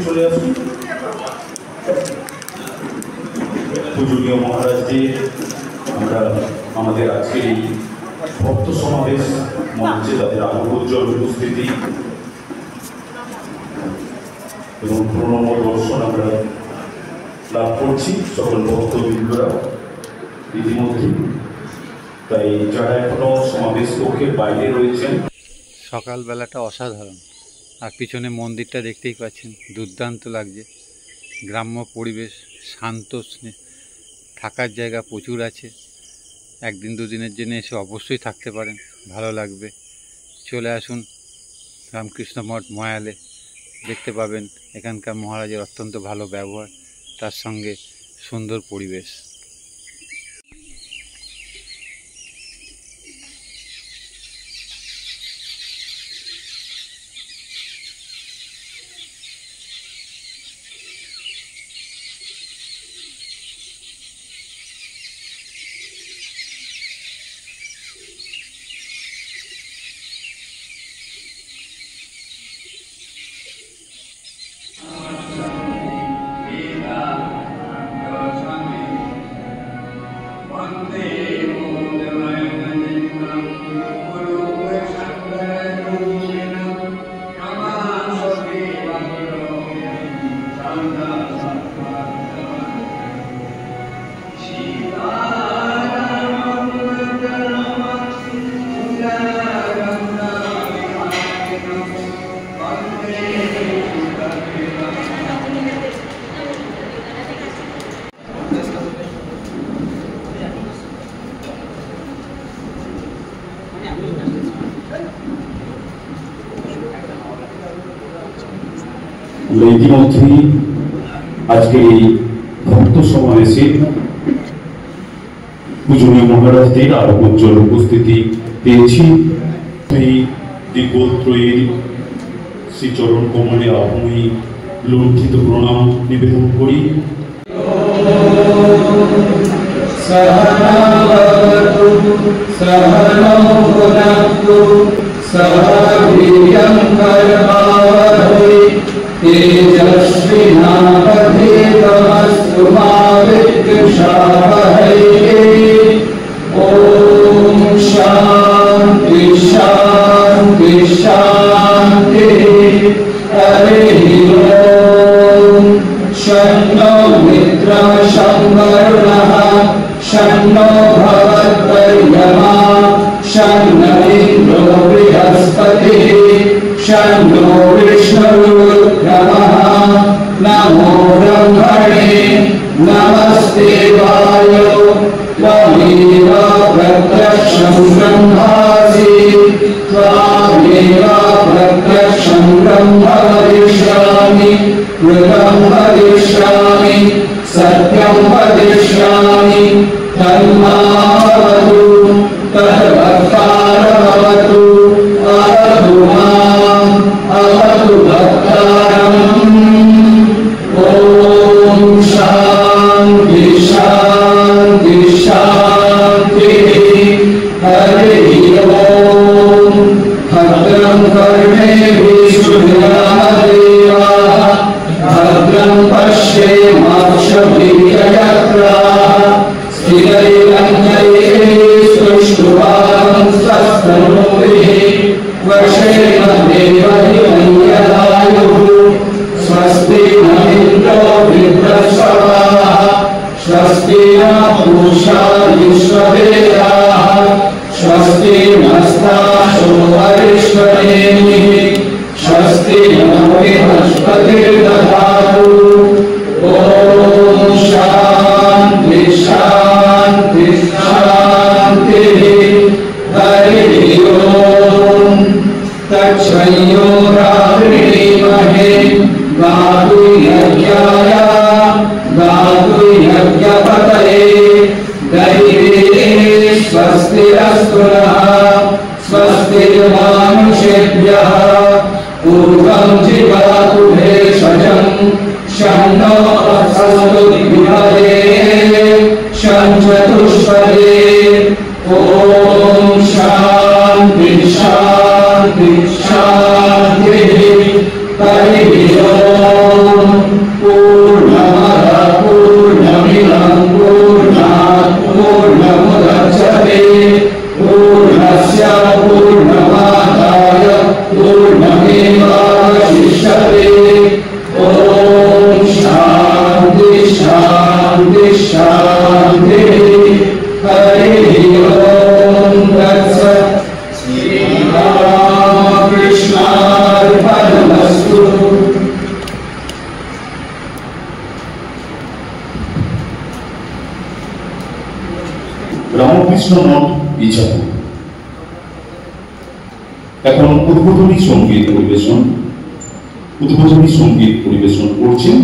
চলে আসুন। পূজনীয় মহারাজজি, আমরা আমাদের আজকের এই ভক্ত সমাবেশ মঞ্চে তাদের আলোকোজ্জ্বল উপস্থিতি এবং প্রণব দর্শন আমরা লাভ করছি সকল ভক্তবৃন্দরা ইতিমধ্যে। তাই যারা এখনো সমাবেশ কক্ষের বাইরে রয়েছেন, সকালবেলাটা অসাধারণ। আর পিছনে মন্দিরটা দেখতেই পাচ্ছেন, দুর্দান্ত লাগছে। গ্রাম্য পরিবেশ, শান্ত, থাকার জায়গা প্রচুর আছে। একদিন দুদিনের জন্য এসে অবশ্যই থাকতে পারেন, ভালো লাগবে। চলে আসুন রামকৃষ্ণ মঠ ময়ালে, দেখতে পাবেন এখানকার মহারাজের অত্যন্ত ভালো ব্যবহার, তার সঙ্গে সুন্দর পরিবেশ। ইতিমধ্যেই আজকে এই ভক্ত সমাবেশে পূজনীয় মহারাজদের আলোকোজ্জ্বল উপস্থিতি পেয়েছি। এই দিব্যত্রয়ীর শ্রীচরণ কমলে আপনি লুণ্ঠিত প্রণাম নিবেদন করি। तेजस्विनावधीतमस्तु मा विद्विषावहै। ॐ शान्ति शान्ति शान्तिः। हरिः ॐ। शन्नो मित्रः शं वरुणः शन्नो भवद्वर्यमा शन्नो इन्द्रो बृहस्पतिः शन्नो विष्णुरुक्रमः। नमो ब्रह्मणे नमस्ते वायो त्वमेव प्रत्यक्षं ब्रह्मासि त्वामेव प्रत्यक्षं ब्रह्म वदिष्यामि कृतं वदिष्यामि सत्यं वदिष्यामि तन्मावतु तद्भक्तारमवतु अवतु माम् अवतु भक्तारम्। ॐ शान्ति शान्ति शान्तिः। हरिः ॐ। भद्रं कर्णेभिः शृणुयामदेवाः भद्रं पश्येमाक्षभिर्यजत्राः स्थिरैरङ्गैः सुष्ठुवांस्तनूभिः वशेन देवहितं यदायुः। स्वस्ति न इन्द्रो वृद्धश्रवाः स्वस्ति न पूषा विश्ववेदाः स्वस्ति नस्तासो अरिष्टनेमिः स्वस्ति नो बृहस्पतिर्दधातु। ॐ शान्ति शान्ति शान्तिः। हरिः ॐ। तच्छयो रात्रिमहे गातु यज्ञाय गातु यज्ञपतये दैवे स्वस्तिरस्तु नः स्वस्तिर्मानुषेभ्यः पूर्वं जिगातु भेषजं शन्नो अस्तु द्विपदे शं चतुष्पदे। ॐ शान्ति शान्ति शान्तिः। हरिः ॐ। রামকৃষ্ণ মঠ ইছাপুর। এখন উদ্বোধনী সঙ্গীত পরিবেশন করছেন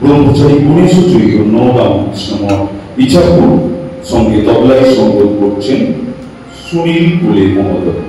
ব্রহ্মচারী গণেশ চৈতন্য রামকৃষ্ণ মঠ ইছাপুর। সঙ্গে তবলায় সঙ্গত করছেন সুনীল কোলে মহোদয়।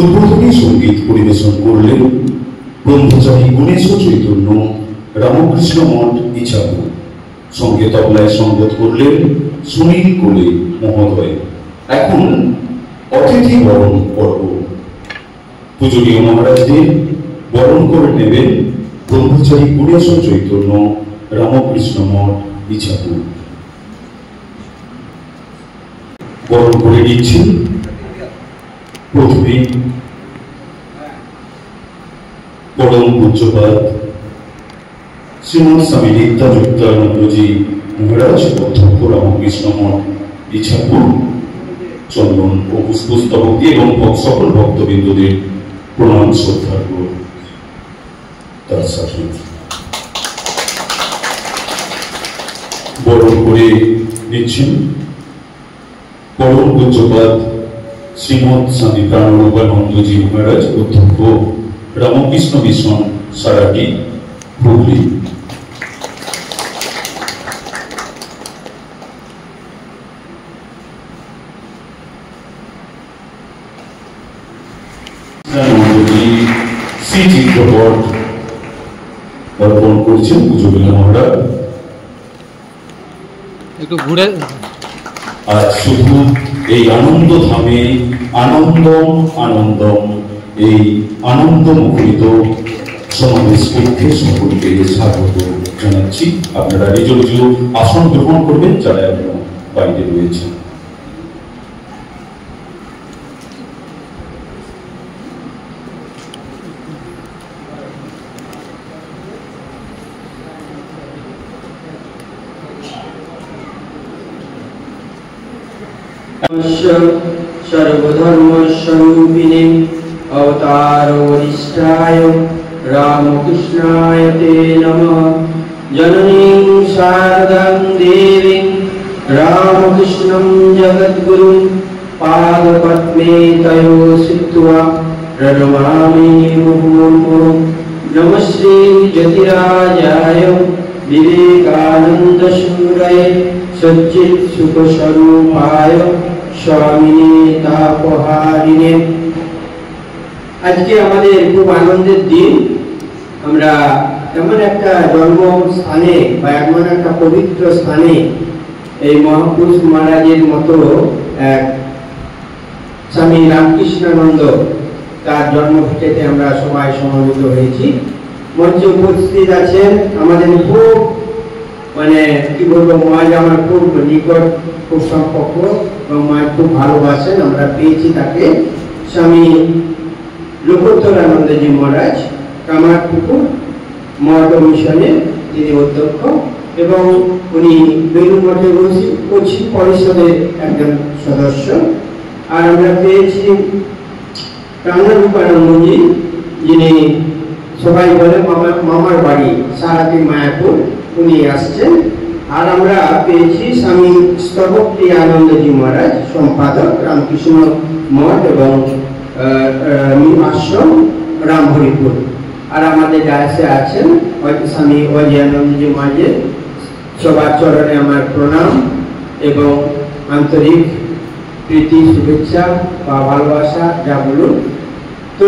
উদ্বোধনী সঙ্গীত পরিবেশন করলেন ব্রহ্মচারী গণেশ চৈতন্য রামকৃষ্ণ মঠ ইছাপুর। সঙ্গে তবলায় সঙ্গত করলেন সুনীল কোলে মহোদয়। এখন অতিথি বরণ পর্ব। পূজনীয় মহারাজদের বরণ করে নেবেন ব্রহ্মচারী গণেশ চৈতন্য রামকৃষ্ণ মঠ ইছাপুর। বরণ করে নিচ্ছেন প্রথমে পরম পূজ্যপাদ শ্রীমৎ স্বামী নিত্যানন্দজি মহারাজ অধ্যক্ষ রামকৃষ্ণ মঠ ইছাপুর চন্দন ও পুষ্পস্তবক দিয়ে এবং সকল ভক্তবৃন্দদের প্রণাম শ্রদ্ধা তার সাথে বরণ করে নিচ্ছেন পরম পূজ্যপাদ শ্রীমৎ স্বামী প্রাণরূপানন্দজি মহারাজ অধ্যক্ষ রামকৃষ্ণ মিশন সারাটি হুগলি। শ্রী চিত্রপট অর্পণ করছেন পুজোবেলা মহারাজ। একটু ঘুরে আজ শুধু এই আনন্দ ধামে আনন্দম আনন্দম এই আনন্দ মুখরিত সমাবেশ করতে সকলকে স্বাগত জানাচ্ছি। আপনারা নিজ নিজ আসন গ্রহণ করবেন যারা এখনো বাইরে রয়েছে। सर्वधर्मस्वरूपिणे अवतारोऽधिष्ठाय रामकृष्णाय ते नमः। जननीं शारदां देवीं रामकृष्णं जगद्गुरुं पादपद्मे तयो स्थित्वा प्रणमामि मुहुर्मुहुः। नमः श्री ज्योतिराजाय विवेकानन्दसूरये सच्चित् सुखस्वरूपाय स्वामिने तापहारिणे। আজকে আমাদের খুব আনন্দের দিন। আমরা এমন একটা জন্মস্থানে বা এমন একটা পবিত্র স্থানে এই মহাপুরুষ মহারাজের মতো এক স্বামী রামকৃষ্ণানন্দ তার জন্মভিটেতে আমরা সবাই সমবেত হয়েছি। মঞ্চে উপস্থিত আছেন আমাদের খুব কি বলবো, মহারাজ আমার খুব নিকট খুব সম্পর্ক এবং মায়ের খুব ভালোবাসেন। আমরা পেয়েছি তাকে স্বামী লোকোত্তরানন্দজি মহারাজ কামারপুকুর মঠ মিশনে তিনি অধ্যক্ষ এবং উনি বেলুর মঠের কচি পরিষদের একজন সদস্য। আর আমরা পেয়েছি প্রাণরূপানন্দজি, যিনি সবাই বলে মামার বাড়ি সারাটি মায়াপুর, উনি আসছেন। আর আমরা পেয়েছি স্বামী স্তবপ্রিয়ানন্দজি মহারাজ, সম্পাদক রামকৃষ্ণ মঠ এবং আশ্রম রামহরিপুর। আর আমাদের ডায়াসে আছেন স্বামী অজয়ানন্দজি মহারাজের। সবার চরণে আমার প্রণাম এবং আন্তরিক প্রীতি শুভেচ্ছা বা ভালোবাসা যা বলুন। তো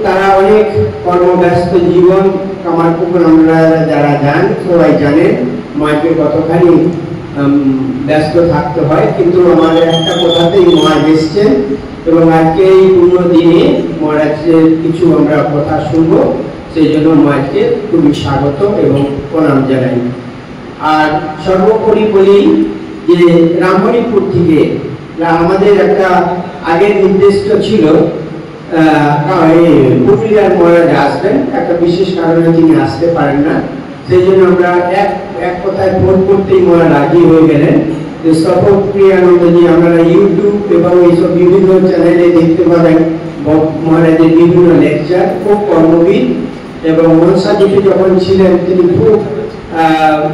তারা অনেক কর্মব্যস্ত জীবন, কামারপুকুর আমরা যারা যান সবাই জানেন মাকে কতখানি ব্যস্ত থাকতে হয়, কিন্তু আমাদের একটা কথাতেই মহারাজ এসছেন এবং আজকে এই পূর্ণ দিনে মহারাজের কিছু আমরা কথা শুনব, সেই জন্য মহারাজকে খুবই স্বাগত এবং প্রণাম জানাই। আর সর্বোপরি বলি যে রামহরিপুর থেকে আমাদের একটা আগের নির্দেশ ছিল পুরুলিয়ার মহারাজ আসবেন, একটা বিশেষ কারণে তিনি আসতে পারেন না। সেই জন্য আমরা এক কথায় ফোন করতেই মহারাজ রাজি হয়ে গেলেন যে স্তবপ্রিয়ানন্দজি আপনারা ইউটিউব এবং এইসব বিভিন্ন চ্যানেলে দেখতে পাবেন মহারাজের বিভিন্ন লেকচার। খুব কর্মবিদ এবং মনসাজিতে যখন ছিলেন তিনি খুব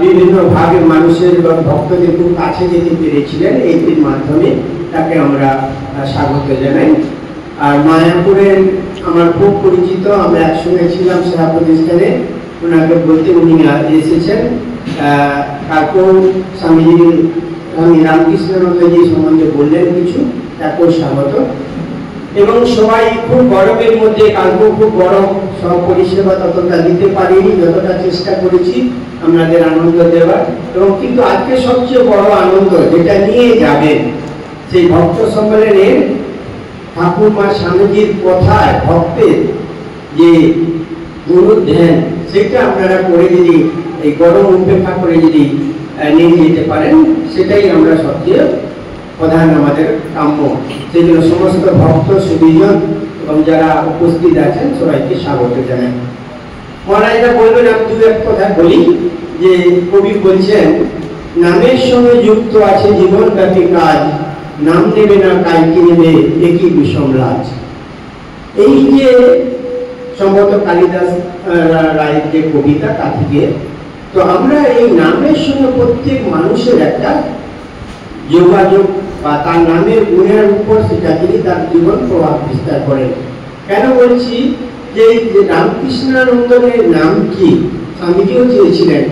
বিভিন্ন ভাগে মানুষের এবং ভক্তদের খুব কাছে যেতে পেরেছিলেন। এইটির মাধ্যমে তাকে আমরা স্বাগত জানাই। আর মায়াপুরের আমার খুব পরিচিত, আমরা একসঙ্গে ছিলাম সেবা প্রতিষ্ঠানে। ওনাকে বলতে উনি এসেছেন। তারপর স্বামী রামকৃষ্ণানন্দজি সম্বন্ধে বললেন কিছু, তাকেও স্বাগত। এবং সবাই খুব গরমের মধ্যে, কালকেও খুব গরম, সব পরিষেবা ততটা দিতে পারিনি, যতটা চেষ্টা করেছি আপনাদের আনন্দ দেওয়ার। এবং কিন্তু আজকে সবচেয়ে বড় আনন্দ যেটা নিয়ে যাবেন সেই ভক্ত সম্মেলনের ঠাকুরমা স্বামীজির কথায় ভক্তের যে গুরু ধ্যান, সেটা আপনারা করে যদি এই গরম উপেক্ষা করে যদি নিয়ে যেতে পারেন, সেটাই আমরা সবচেয়ে প্রধান আমাদের কাম্য। সেই জন্য সমস্ত ভক্ত সুবিজন এবং যারা উপস্থিত আছেন সবাইকে স্বাগত জানাই। মহারাজরা বলবেন, আমি দু এক কথা বলি যে কবি বলছেন, নামের সঙ্গে যুক্ত আছে জীবনব্যাপী কাজ, নাম নেবে না কালকে নেবে একই বিষম লাজ। এই যে সম্ভবত কালিদাস রায়ের যে কবিতা তা থেকে, তো আমরা এই নামের সঙ্গে প্রত্যেক মানুষের একটা যোগাযোগ বা তার নামের গুণের উপর সেটা তিনি তার জীবন প্রভাব বিস্তার করেন। কেন বলছি যে রামকৃষ্ণানন্দের নাম কি স্বামীজিও চেয়েছিলেন,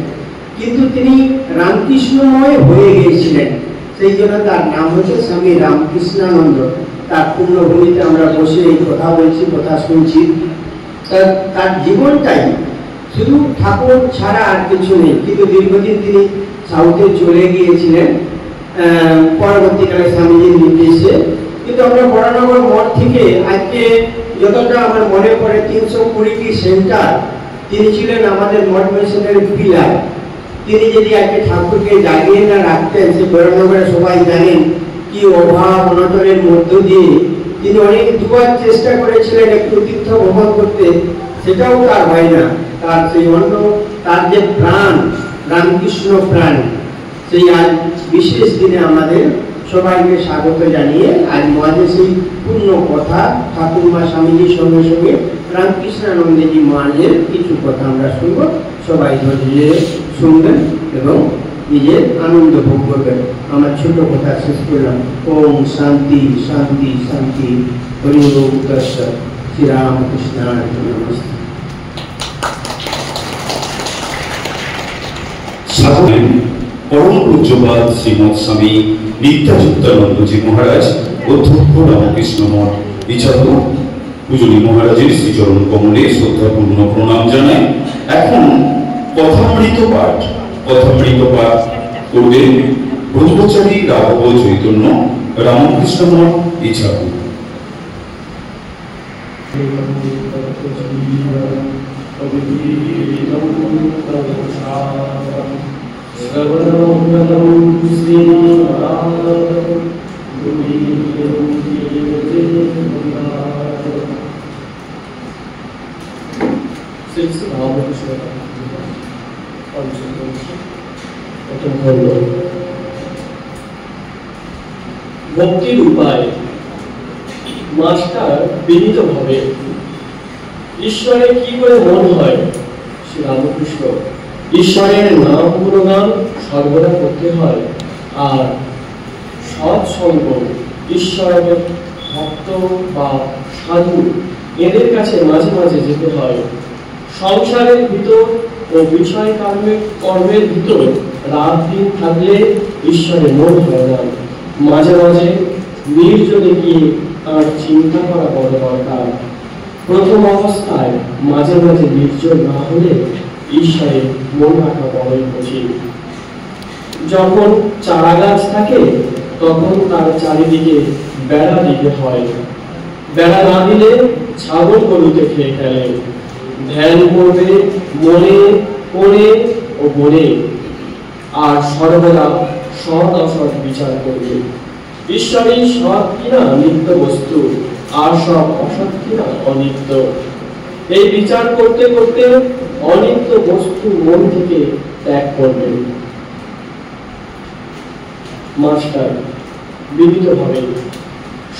কিন্তু তিনি রামকৃষ্ণময় হয়ে গিয়েছিলেন, সেই জন্য তার নাম হচ্ছে স্বামী রামকৃষ্ণানন্দ। তার পূর্ণভূমিতে আমরা বসে এই কথা বলছি, কথা শুনছি। তার জীবনটাই শুধু ঠাকুর ছাড়া আর কিছু নেই, কিন্তু দীর্ঘদিন তিনি সাউথে চলে গিয়েছিলেন পরবর্তীকালে স্বামীজির নির্দেশে। কিন্তু আমরা বরানগর মঠ থেকে আজকে যতটা আমার মনে পড়ে 320টি সেন্টার, তিনি ছিলেন আমাদের মঠ মিশনের পিলার। তিনি যদি আজকে ঠাকুরকে জাগিয়ে না রাখতেন, সে বরানগরে সবাই জানেন কি অভাব অনটনের মধ্য দিয়ে তিনি অনেক দুবার চেষ্টা করেছিলেন একটু তীর্থ ভ্রমণ করতে, সেটাও তার হয় না। তার সেই অন্য তার যে প্রাণ, রামকৃষ্ণ প্রাণ, সেই আজ বিশেষ দিনে আমাদের সবাইকে স্বাগত জানিয়ে আজ মহাজে সেই পূর্ণ কথা ঠাকুরমা স্বামীজির সঙ্গে সঙ্গে রামকৃষ্ণানন্দজি মহাজের কিছু কথা আমরা শুনব। সবাই ধৈর্য শুনবেন এবং নিজের আনন্দ ভোগ করবেন। আমার ছোট কথা শেষ করলাম। ওম শান্তি শান্তি শান্তি। হরি ওম তৎসৎ। শ্রীরামকৃষ্ণায় নমস্তে। সাধকেন পরম পূজ্যপাদ শ্রীমৎ স্বামী নিত্যানন্দজি মহারাজ, অধ্যক্ষ রামকৃষ্ণ মঠ বিচারক, পূজনীয় মহারাজের শ্রীচরণ কমলে শ্রদ্ধাপূর্ণ প্রণাম জানাই। এখন কথামৃত পাঠ করবেন ব্রহ্মচারী রাঘব চৈতন্য, রামকৃষ্ণ মঠ বিচারক। ভক্তির উপায়। মাস্টার বিনীত ভাবে ঈশ্বরে কি করে মন হয়? শ্রী রামকৃষ্ণ, ঈশ্বরের নাম গুণগান সর্বদা করতে হয়, আর সৎসঙ্গ, ঈশ্বরের ভক্ত বা সাধু এদের কাছে মাঝে মাঝে যেতে হয়। সংসারের ভিতর ও বিষয় কর্মের ভিতর রাত দিন থাকলে ঈশ্বরে মন হয় না। মাঝে মাঝে নির্জনে গিয়ে তার চিন্তা করা বড় দরকার। প্রথম অবস্থায় মাঝে মাঝে নির্জন না হলে ঈশ্বরে মন রাখা বড়ই কঠিন। যখন চারা গাছ থাকে তখন তার চারিদিকে বেড়া দিতে হয়। বেড়া না দিলে ছাগল গরুতে খেয়ে ফেলে। ধ্যান করবে মনে কোণে ও বনে, আর সর্বদা সৎ অসৎ বিচার করবে। ঈশ্বরই সৎ কিনা নিত্য বস্তু, আর সব অসৎ কিনা অনিত্য। এই বিচার করতে করতে অনিত্য বস্তু মন থেকে ত্যাগ করবে। মাস্টার বিনীত ভাবে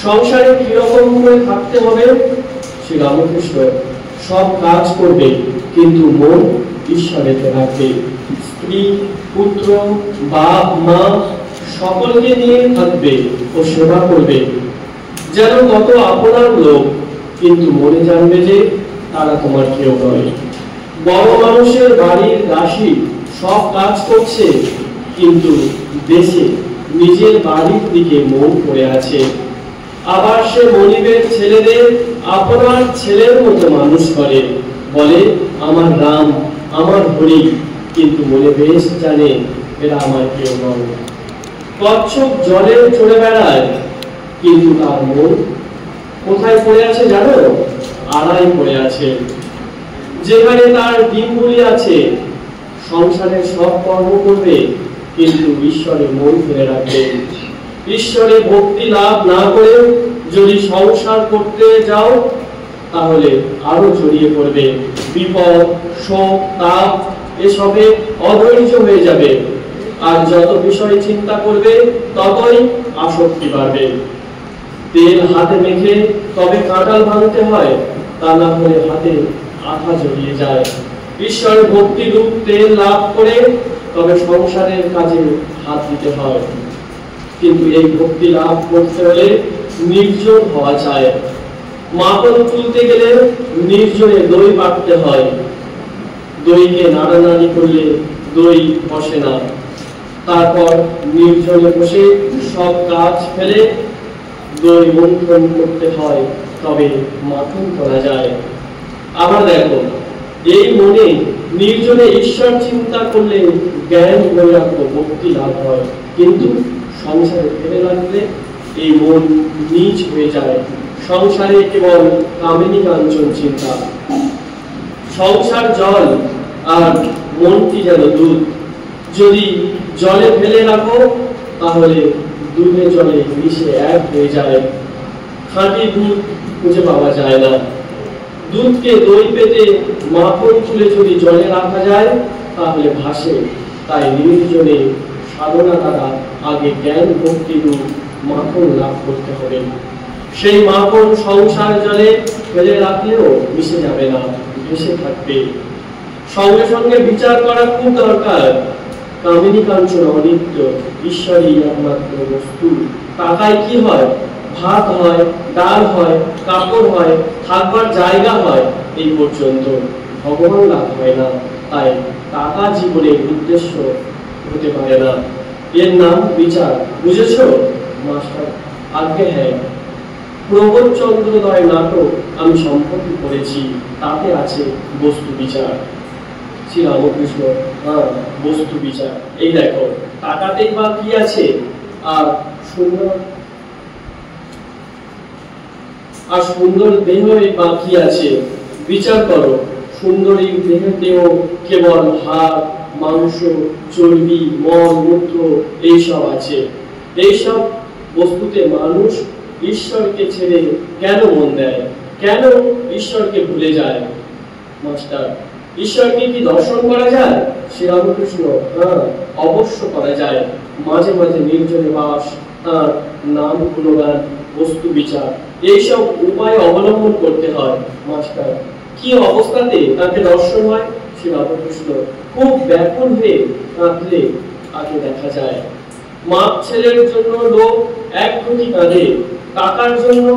সংসারে কিরকম করে থাকতে হবে? শ্রী রামকৃষ্ণ, সব কাজ করবে কিন্তু মন ঈশ্বরেতে রাখবে। স্ত্রী, পুত্র, বাপ, মা সকলকে নিয়ে থাকবে ও সেবা করবে যেন কত আপনার লোক, কিন্তু মনে জানবে যে তারা তোমার কেউ নয়। বড় মানুষের বাড়ির দাসী সব কাজ করছে, কিন্তু দেশে নিজের বাড়ির দিকে মন পড়ে আছে। আবার সে মনিবের ছেলেদের আপনার ছেলের মতো মানুষ করে, বলে আমার রাম, আমার হরি, কিন্তু মনে বেশ জানে এরা আমার কেউ নয়। কচ্ছপ জলে চড়ে বেড়ায়, কিন্তু তার মন কোথায় পড়ে আছে জানো? আড়াই পড়ে আছে, যেখানে তার ডিমগুলি আছে। সংসারের সব কর্ম করবে, কিন্তু ঈশ্বরে মন ফেলে রাখবে। ঈশ্বরে ভক্তি লাভ না করে যদি সংসার করতে যাও, তাহলে আরো জড়িয়ে পড়বে বিপদ, শোক, তাপ, এসবে অধৈর্য হয়ে যাবে। আর যত বিষয় চিন্তা করবে ততই আসক্তি বাড়বে। তেল হাতে মেখে তবে কাঁঠাল ভাঙতে হয়, তা না হলে হাতে আঠা জড়িয়ে যায়। ঈশ্বরের ভক্তি রূপ তেল লাভ করে তবে সংসারের কাজে হাত দিতে হয়। কিন্তু এই ভক্তি লাভ করতে হলে নির্জন হওয়া চাই। মাখন তুলতে গেলে নির্জনে দই বাটতে হয়। দইকে নাড়ানাড়ি করলে দই বসে না। তারপর নির্জনে বসে সব কাজ ফেলে দই মন্থন করতে হয়, তবে মাখন করা যায়। আবার দেখো, এই মনে নির্জনে ঈশ্বর চিন্তা করলে জ্ঞান বৈরাগ্য ভক্তি লাভ হয়, কিন্তু সংসারে ফেলে লাগলে এই মন নীচ হয়ে যায়। সংসারে কেবল কামিনী কাঞ্চন চিন্তা। সংসার জল আর মনটি যেন দুধ, যদি জলে ফেলে রাখো তাহলে দুধে জলে মিশে এক হয়ে যায়। খাঁটি দুধ খুঁজে পাওয়া যায় না। দুধকে দই পেতে মাখন তুলে যদি জলে রাখা যায় তাহলে ভাসে। তাই নির্জনে সাধনা দ্বারা আগে জ্ঞান ভক্তি রূপ মাখন লাভ করতে হবে। সেই মাখন সংসার জলে ফেলে রাখলেও মিশে যাবে না, ভেসে থাকবে। সঙ্গে সঙ্গে বিচার করা খুব দরকার। কামিনী কাঞ্চন অনিত্য, ঈশ্বরই একমাত্র বস্তু। টাকায় কি হয়? ভাত হয়, ডাল হয়, কাপড় হয়, থাকবার জায়গা হয়, এই পর্যন্ত। ভগবান লাভ হয় না। তাই টাকা জীবনের উদ্দেশ্য হতে পারে না। এর নাম বিচার। বুঝেছ মাস্টার? আজ্ঞে হ্যাঁ। প্রবোধ চন্দ্রোদয় নাটক আমি সম্প্রতি পড়েছি, তাতে আছে বস্তু বিচার। শ্রী রামকৃষ্ণ, হ্যাঁ, বস্তু বিচার। এই দেখো, টাকাতেই বা কি আছে? আর সুন্দর দেহে বা কি আছে? বিচার করো। সুন্দরী দেহেতেও কেবল হাড়, মাংস, চর্বি, মল, মূত্র এইসব আছে। এইসব বস্তুতে মানুষ ঈশ্বরকে ছেড়ে কেন মন দেয়? কেন ঈশ্বরকে ভুলে যায়? মাস্টার, ঈশ্বরকে কি দর্শন করা যায়? শ্রীরামকৃষ্ণ, হ্যাঁ, অবশ্য করা যায়। মাঝে মাঝে নির্জনে বাস, তার নাম গুণগান, বস্তু বিচার, এইসব উপায় অবলম্বন করতে হয়। মাস্টার, কি অবস্থাতে তাকে দর্শন হয়? শ্রীরামকৃষ্ণ, খুব ব্যাকুল হয়ে কাঁদলে তাকে দেখা যায়। মা ছেলের জন্য লোক এক কোটি কাঁদে, টাকার জন্য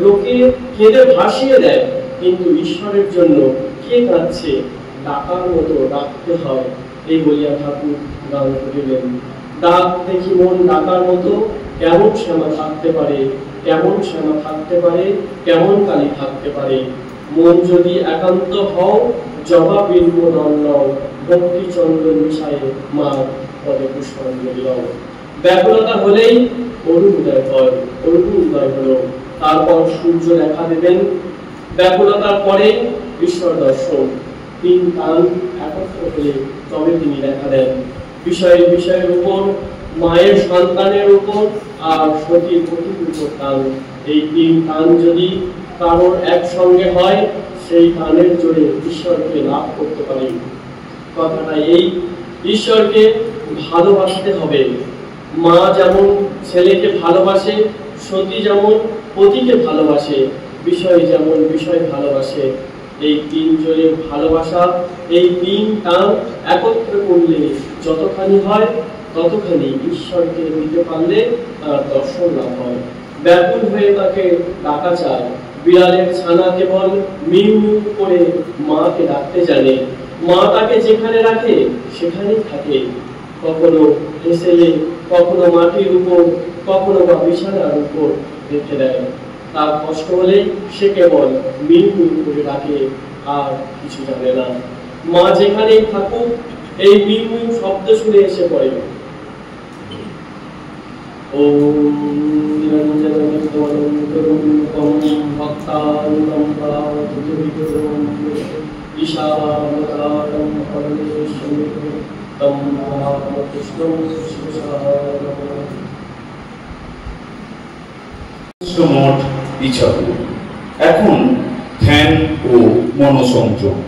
লোকে কেঁদে ভাসিয়ে দেয়, কিন্তু ঈশ্বরের জন্য কে কাঁদছে? ডাকার মতো ডাকতে হয়। এই বলিয়া ঠাকুর গান করিলেন, ডাক দেখি মন ডাকার মতো, কেমন শ্যামা থাকতে পারে, কেমন শ্যামা থাকতে পারে, কেমন কালী থাকতে পারে। মন যদি একান্ত হও, জবা বিল্ব নন্দন, ভক্তি চন্দ্র মিশায়ে মা পদে পুষ্পাঞ্জলি দাও। ব্যাকুলতা হলেই অরুণোদয় হয়। অরুণোদয় হলো, তারপর সূর্য দেখা দেবেন। ব্যাকুলতার পরে ঈশ্বর দর্শন। তিন কান একত্র হলে তবে তিনি দেখা দেন। বিষয়ের উপর, মায়ের সন্তানের উপর, আর সতীর পতির উপর টান। এই তিন টান যদি কারোর একসঙ্গে হয়, সেই টানের জোরে ঈশ্বরকে লাভ করতে পারি। কথাটা এই, ঈশ্বরকে ভালোবাসতে হবে। মা যেমন ছেলেকে ভালোবাসে, সতী যেমন পতিকে ভালোবাসে, বিষয় যেমন বিষয় ভালোবাসে। এই তিন জনের ভালোবাসা, এই তিন টান একত্র করলে যতখানি হয় ততখানি ঈশ্বরকে দিতে পারলে তার দর্শন লাভ হয়। ব্যাকুল হয়ে তাকে ডাকা চায়। বিড়ালের ছানা কেবল মিউ মিউ করে মাকে ডাকতে জানে। মা তাকে যেখানে রাখে সেখানেই থাকে। কখনো হেসেলে, কখনো মাটির উপর, কখনো বা বিছানার উপর রেখে দেয়। তার কষ্ট হলে সে কেবল মিউ মিউ করে ডাকে, আর কিছু জানে না। মা যেখানেই থাকুক, এই মিউ মিউ শব্দ শুনে এসে পড়ে। ওম নিরঞ্জনম ভক্তানন্দম পরাতুবিদুরম ঈশাবতারম পরমেশ্বরম তম রামকৃষ্ণং শিবসাগরম। মঠ ইছাপুর। এখন ধ্যান ও মনোসংযম।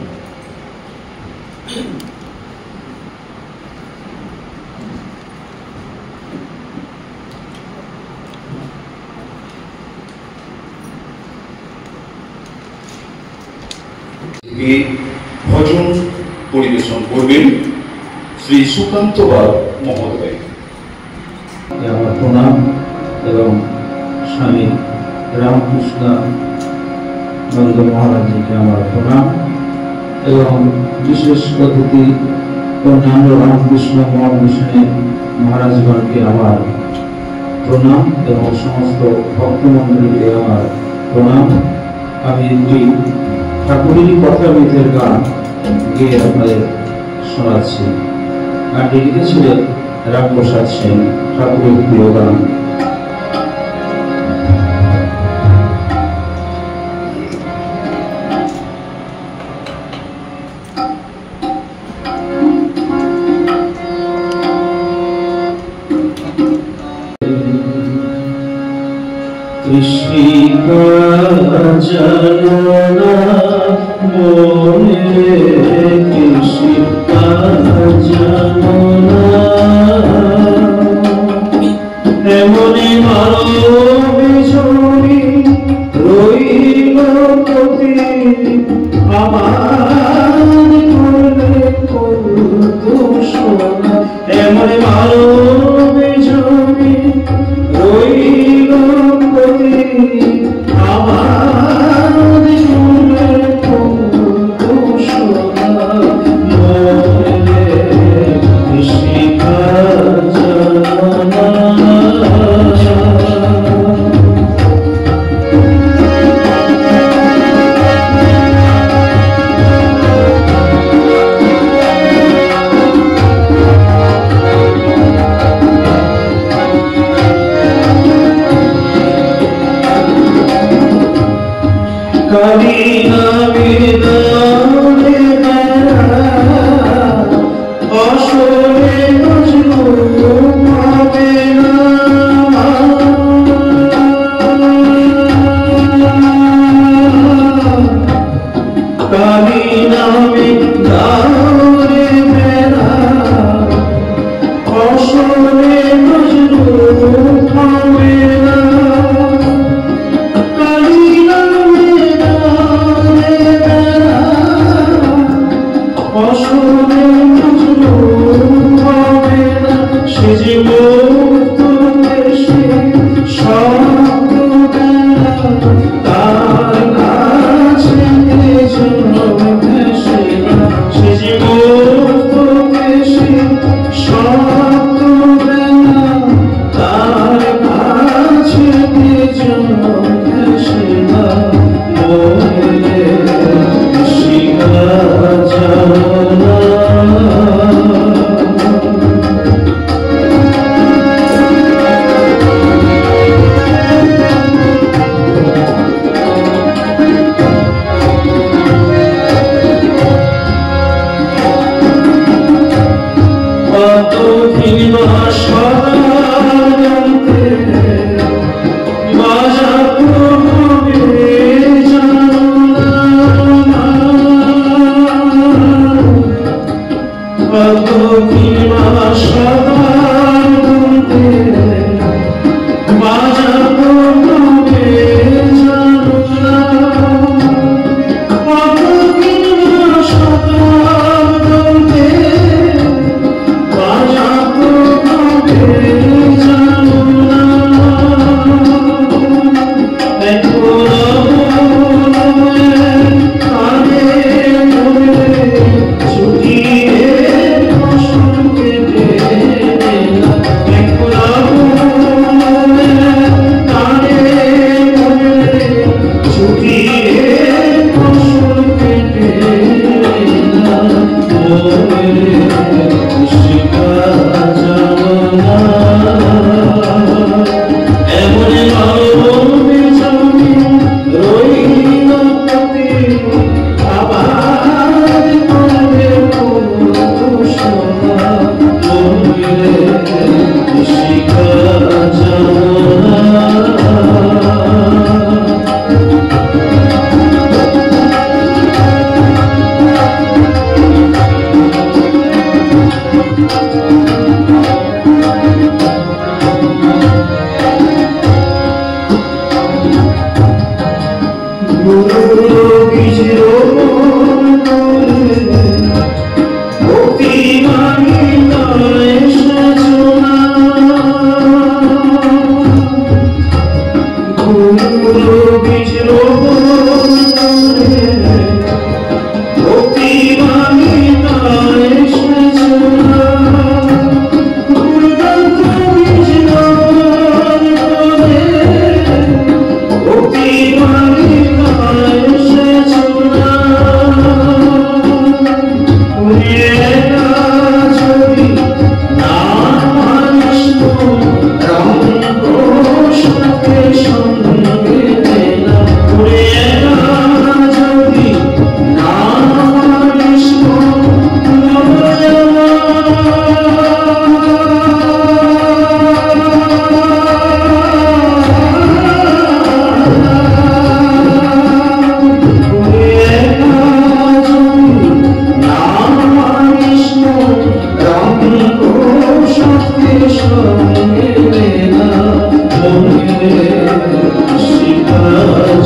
ভজন পরিবেশন করবেন শ্রী সুকান্ত বাগ মহোদয়। আমার প্রণাম এবং স্বামী রামকৃষ্ণ নন্দ মহারাজকে আমার প্রণাম এবং বিশেষ অতিথি অন্যান্য রামকৃষ্ণ মহামিশনের মহারাজগণকে আমার প্রণাম এবং সমস্ত ভক্তমণ্ডলীকে আমার প্রণাম। আমি একটি ঠাকুরেরই কথামৃতের গান গেয়ে আপনাদের শোনাচ্ছি। গানটি লিখেছিলেন রামপ্রসাদ সেন ঠাকুরের প্রিয় গান। কৃষ্ণা জানা মনে কৃষ্ণা জানা এমনি মারো বিজনি রইল প্রতি আমার করলে দোষ এমনি মারো বিজনি রইল প্রতি আমার করলে দোষ মনে শিখা জানা কালিনা বিদানে আসলে বুঝলো পাবে না কালিনা বিদানে আসলে বুঝলো পাবে না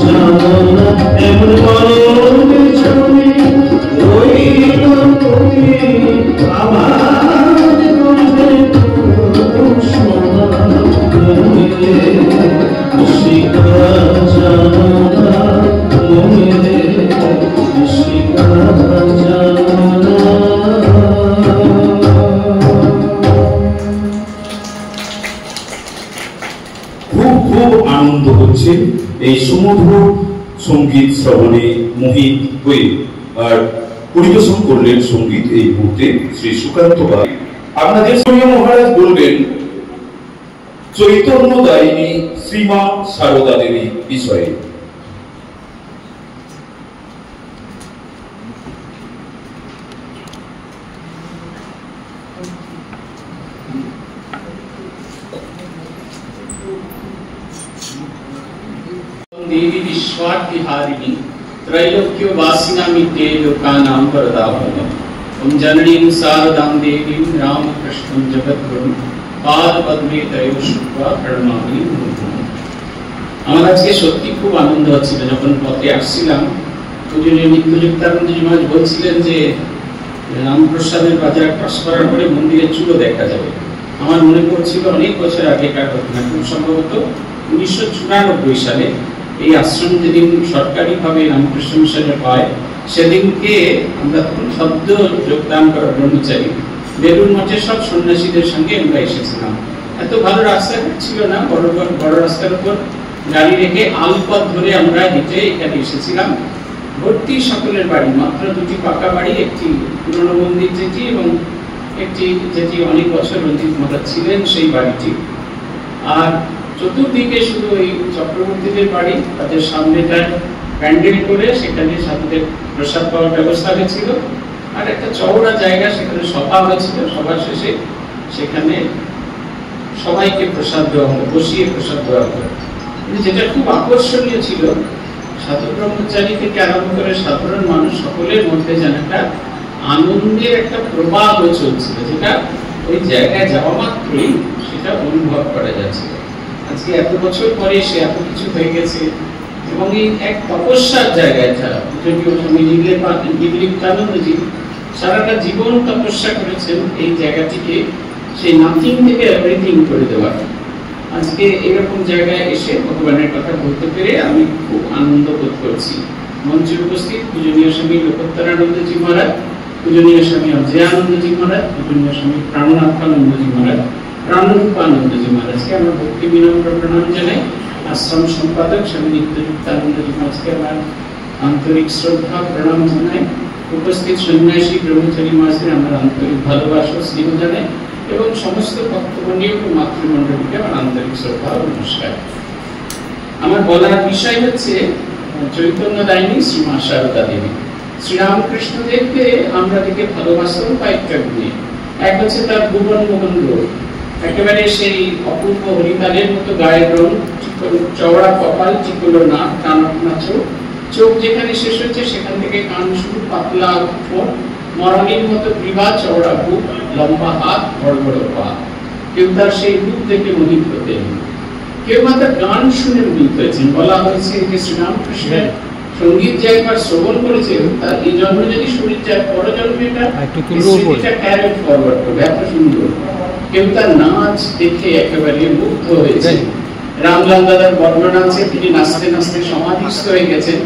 জানা এমন বড় ছবি ওই তুমি আবার করবে শিকা জানা মনে শিকা জানা। খুব খুব আনন্দ হচ্ছে এই সুমধুর সঙ্গীত শ্রবণে মোহিত হয়ে। আর পরিবেশন করলেন সঙ্গীত এই মুহূর্তে শ্রী সুকান্ত বাগ। আপনাদের সঙ্গে মহারাজ বলবেন চৈতন্য দায়িনী শ্রীমা সারদা দেবী বিষয়ে। देवी विश्वार्तिहारिणी त्रैलोक्यवासिनामि ते लोकानां वरदाभवम्। ओम जननीं शारदां देवीं रामकृष्णं जगद्गुरुं पादपद्मे तयोः शुत्वा प्रणमामि। আমার আজকে সত্যি খুব আনন্দ হচ্ছিল যখন পথে আসছিলাম। পূজনীয় নিত্যযুক্তানন্দজি মহারাজ বলছিলেন যে রামপ্রসাদের বাজার ক্রস করার পরে মন্দিরের চূড়ো দেখা যাবে। আমার মনে পড়ছিল অনেক বছর আগেকার ঘটনা, খুব সম্ভবত 1994 সালে এই আশ্রম যেদিন সরকারিভাবে রামকৃষ্ণ মিশনে পায় সেদিনকে আমরা তখন সদ্য যোগদান করা ব্রহ্মচারী বেলুর মঠের সব সন্ন্যাসীদের সঙ্গে আমরা এসেছিলাম। এত ভালো রাস্তাঘাট ছিল না, বড় রাস্তার উপর গাড়ি রেখে আলপথ ধরে আমরা হেঁটে এখানে এসেছিলাম। ভর্তি সকলের বাড়ি, মাত্র দুটি পাকা বাড়ি, একটি পুরনো মন্দির যেটি এবং একটি যেটি অনেক বছর রঞ্জিত মহারাজ ছিলেন সেই বাড়িটি। আর চতুর্দিকে শুধু এই চক্রবর্তীদের বাড়ি, তাদের সামনেটায় প্যান্ডেল করে সেখানে সাধুদের প্রসাদ পাওয়ার ব্যবস্থা হয়েছিল। আর একটা চওড়া জায়গা, সেখানে সভা হয়েছিল। সভা শেষে সেখানে সবাইকে প্রসাদ দেওয়া হলো, বসিয়ে প্রসাদ দেওয়া হলো। যেটা খুব আকর্ষণীয় ছিল, সাধু ব্রহ্মচারী থেকে আরম্ভ করে সাধারণ মানুষ সকলের মধ্যে যেন একটা আনন্দের একটা প্রবাহ চলছিল, যেটা ওই জায়গায় যাওয়া মাত্রই সেটা অনুভব করা যাচ্ছিল। আজকে এত বছর পরে সে এত কিছু হয়ে গেছে এবং এই এক তপস্যার জায়গায় যদিও স্বামী নিগলিপ্তানন্দজি সারাটা জীবন তপস্যা করেছেন এই জায়গাটিকে সেই নাথিং থেকে এভরিথিং করে দেওয়ার। আজকে এরকম জায়গায় এসে ভগবানের কথা বলতে পেরে আমি খুব আনন্দ বোধ করছি। মঞ্চে উপস্থিত পূজনীয় স্বামী লোকোত্তরানন্দজি মহারাজ, পূজনীয় স্বামী অজয়ানন্দজি মহারাজ, পূজনীয় স্বামী প্রাণনাথানন্দজি মহারাজ, প্রাণরূপানন্দজি মহারাজকে আমার ভক্তি বিনম্র প্রণাম জানাই। আশ্রম সম্পাদক স্বামী নিত্যযুক্তানন্দজি মহারাজকে আমার আন্তরিক শ্রদ্ধা প্রণাম জানাই। উপস্থিত সন্ন্যাসী ব্রহ্মচারী মহারাজদের আমার আন্তরিক ভালোবাসা স্নেহ জানাই এবং সমস্ত ভক্তমণ্ডলী ও মাতৃমণ্ডলীকে আমার আন্তরিক শ্রদ্ধা ও নমস্কার। আমার বলার বিষয় হচ্ছে চৈতন্য দায়িনী শ্রীমা সারদা দেবী। শ্রীরামকৃষ্ণদেবকে আমরা দেখে ভালোবাসতাম কয়েকটা গুণে। এক হচ্ছে তার ভুবন মোহন রূপ, একেবারে সেই অপূর্ব হরিতালের মতো গায়ের রং, চওড়া কপাল, চিকলো নাক, টানা চোখ, চোখ যেখানে শেষ হচ্ছে সেখান থেকে কান শুরু, পাতলা ঠোঁট, মরালির মতো গ্রীবা, চওড়া বুক, লম্বা হাত, বড় বড় পা। কেউ তার সেই রূপ দেখে মোহিত হতেন, কেউ বা তার গান শুনে মোহিত হয়েছেন। বলা হয়েছে যে শ্রীরামকৃষ্ণের সঙ্গীত যে একবার শ্রবণ করেছে তার এই জন্ম যদি শরীর যায় পর জন্মে এটা ক্যারি ফরওয়ার্ড করবে, এত সুন্দর। কেউ তার নাচ দেখে একেবারে মুগ্ধ হয়েছে। রামলাল দাদার বর্ণনা আছে, তিনি নাচতে নাচতে সমাধিস্থ হয়ে গেছেন,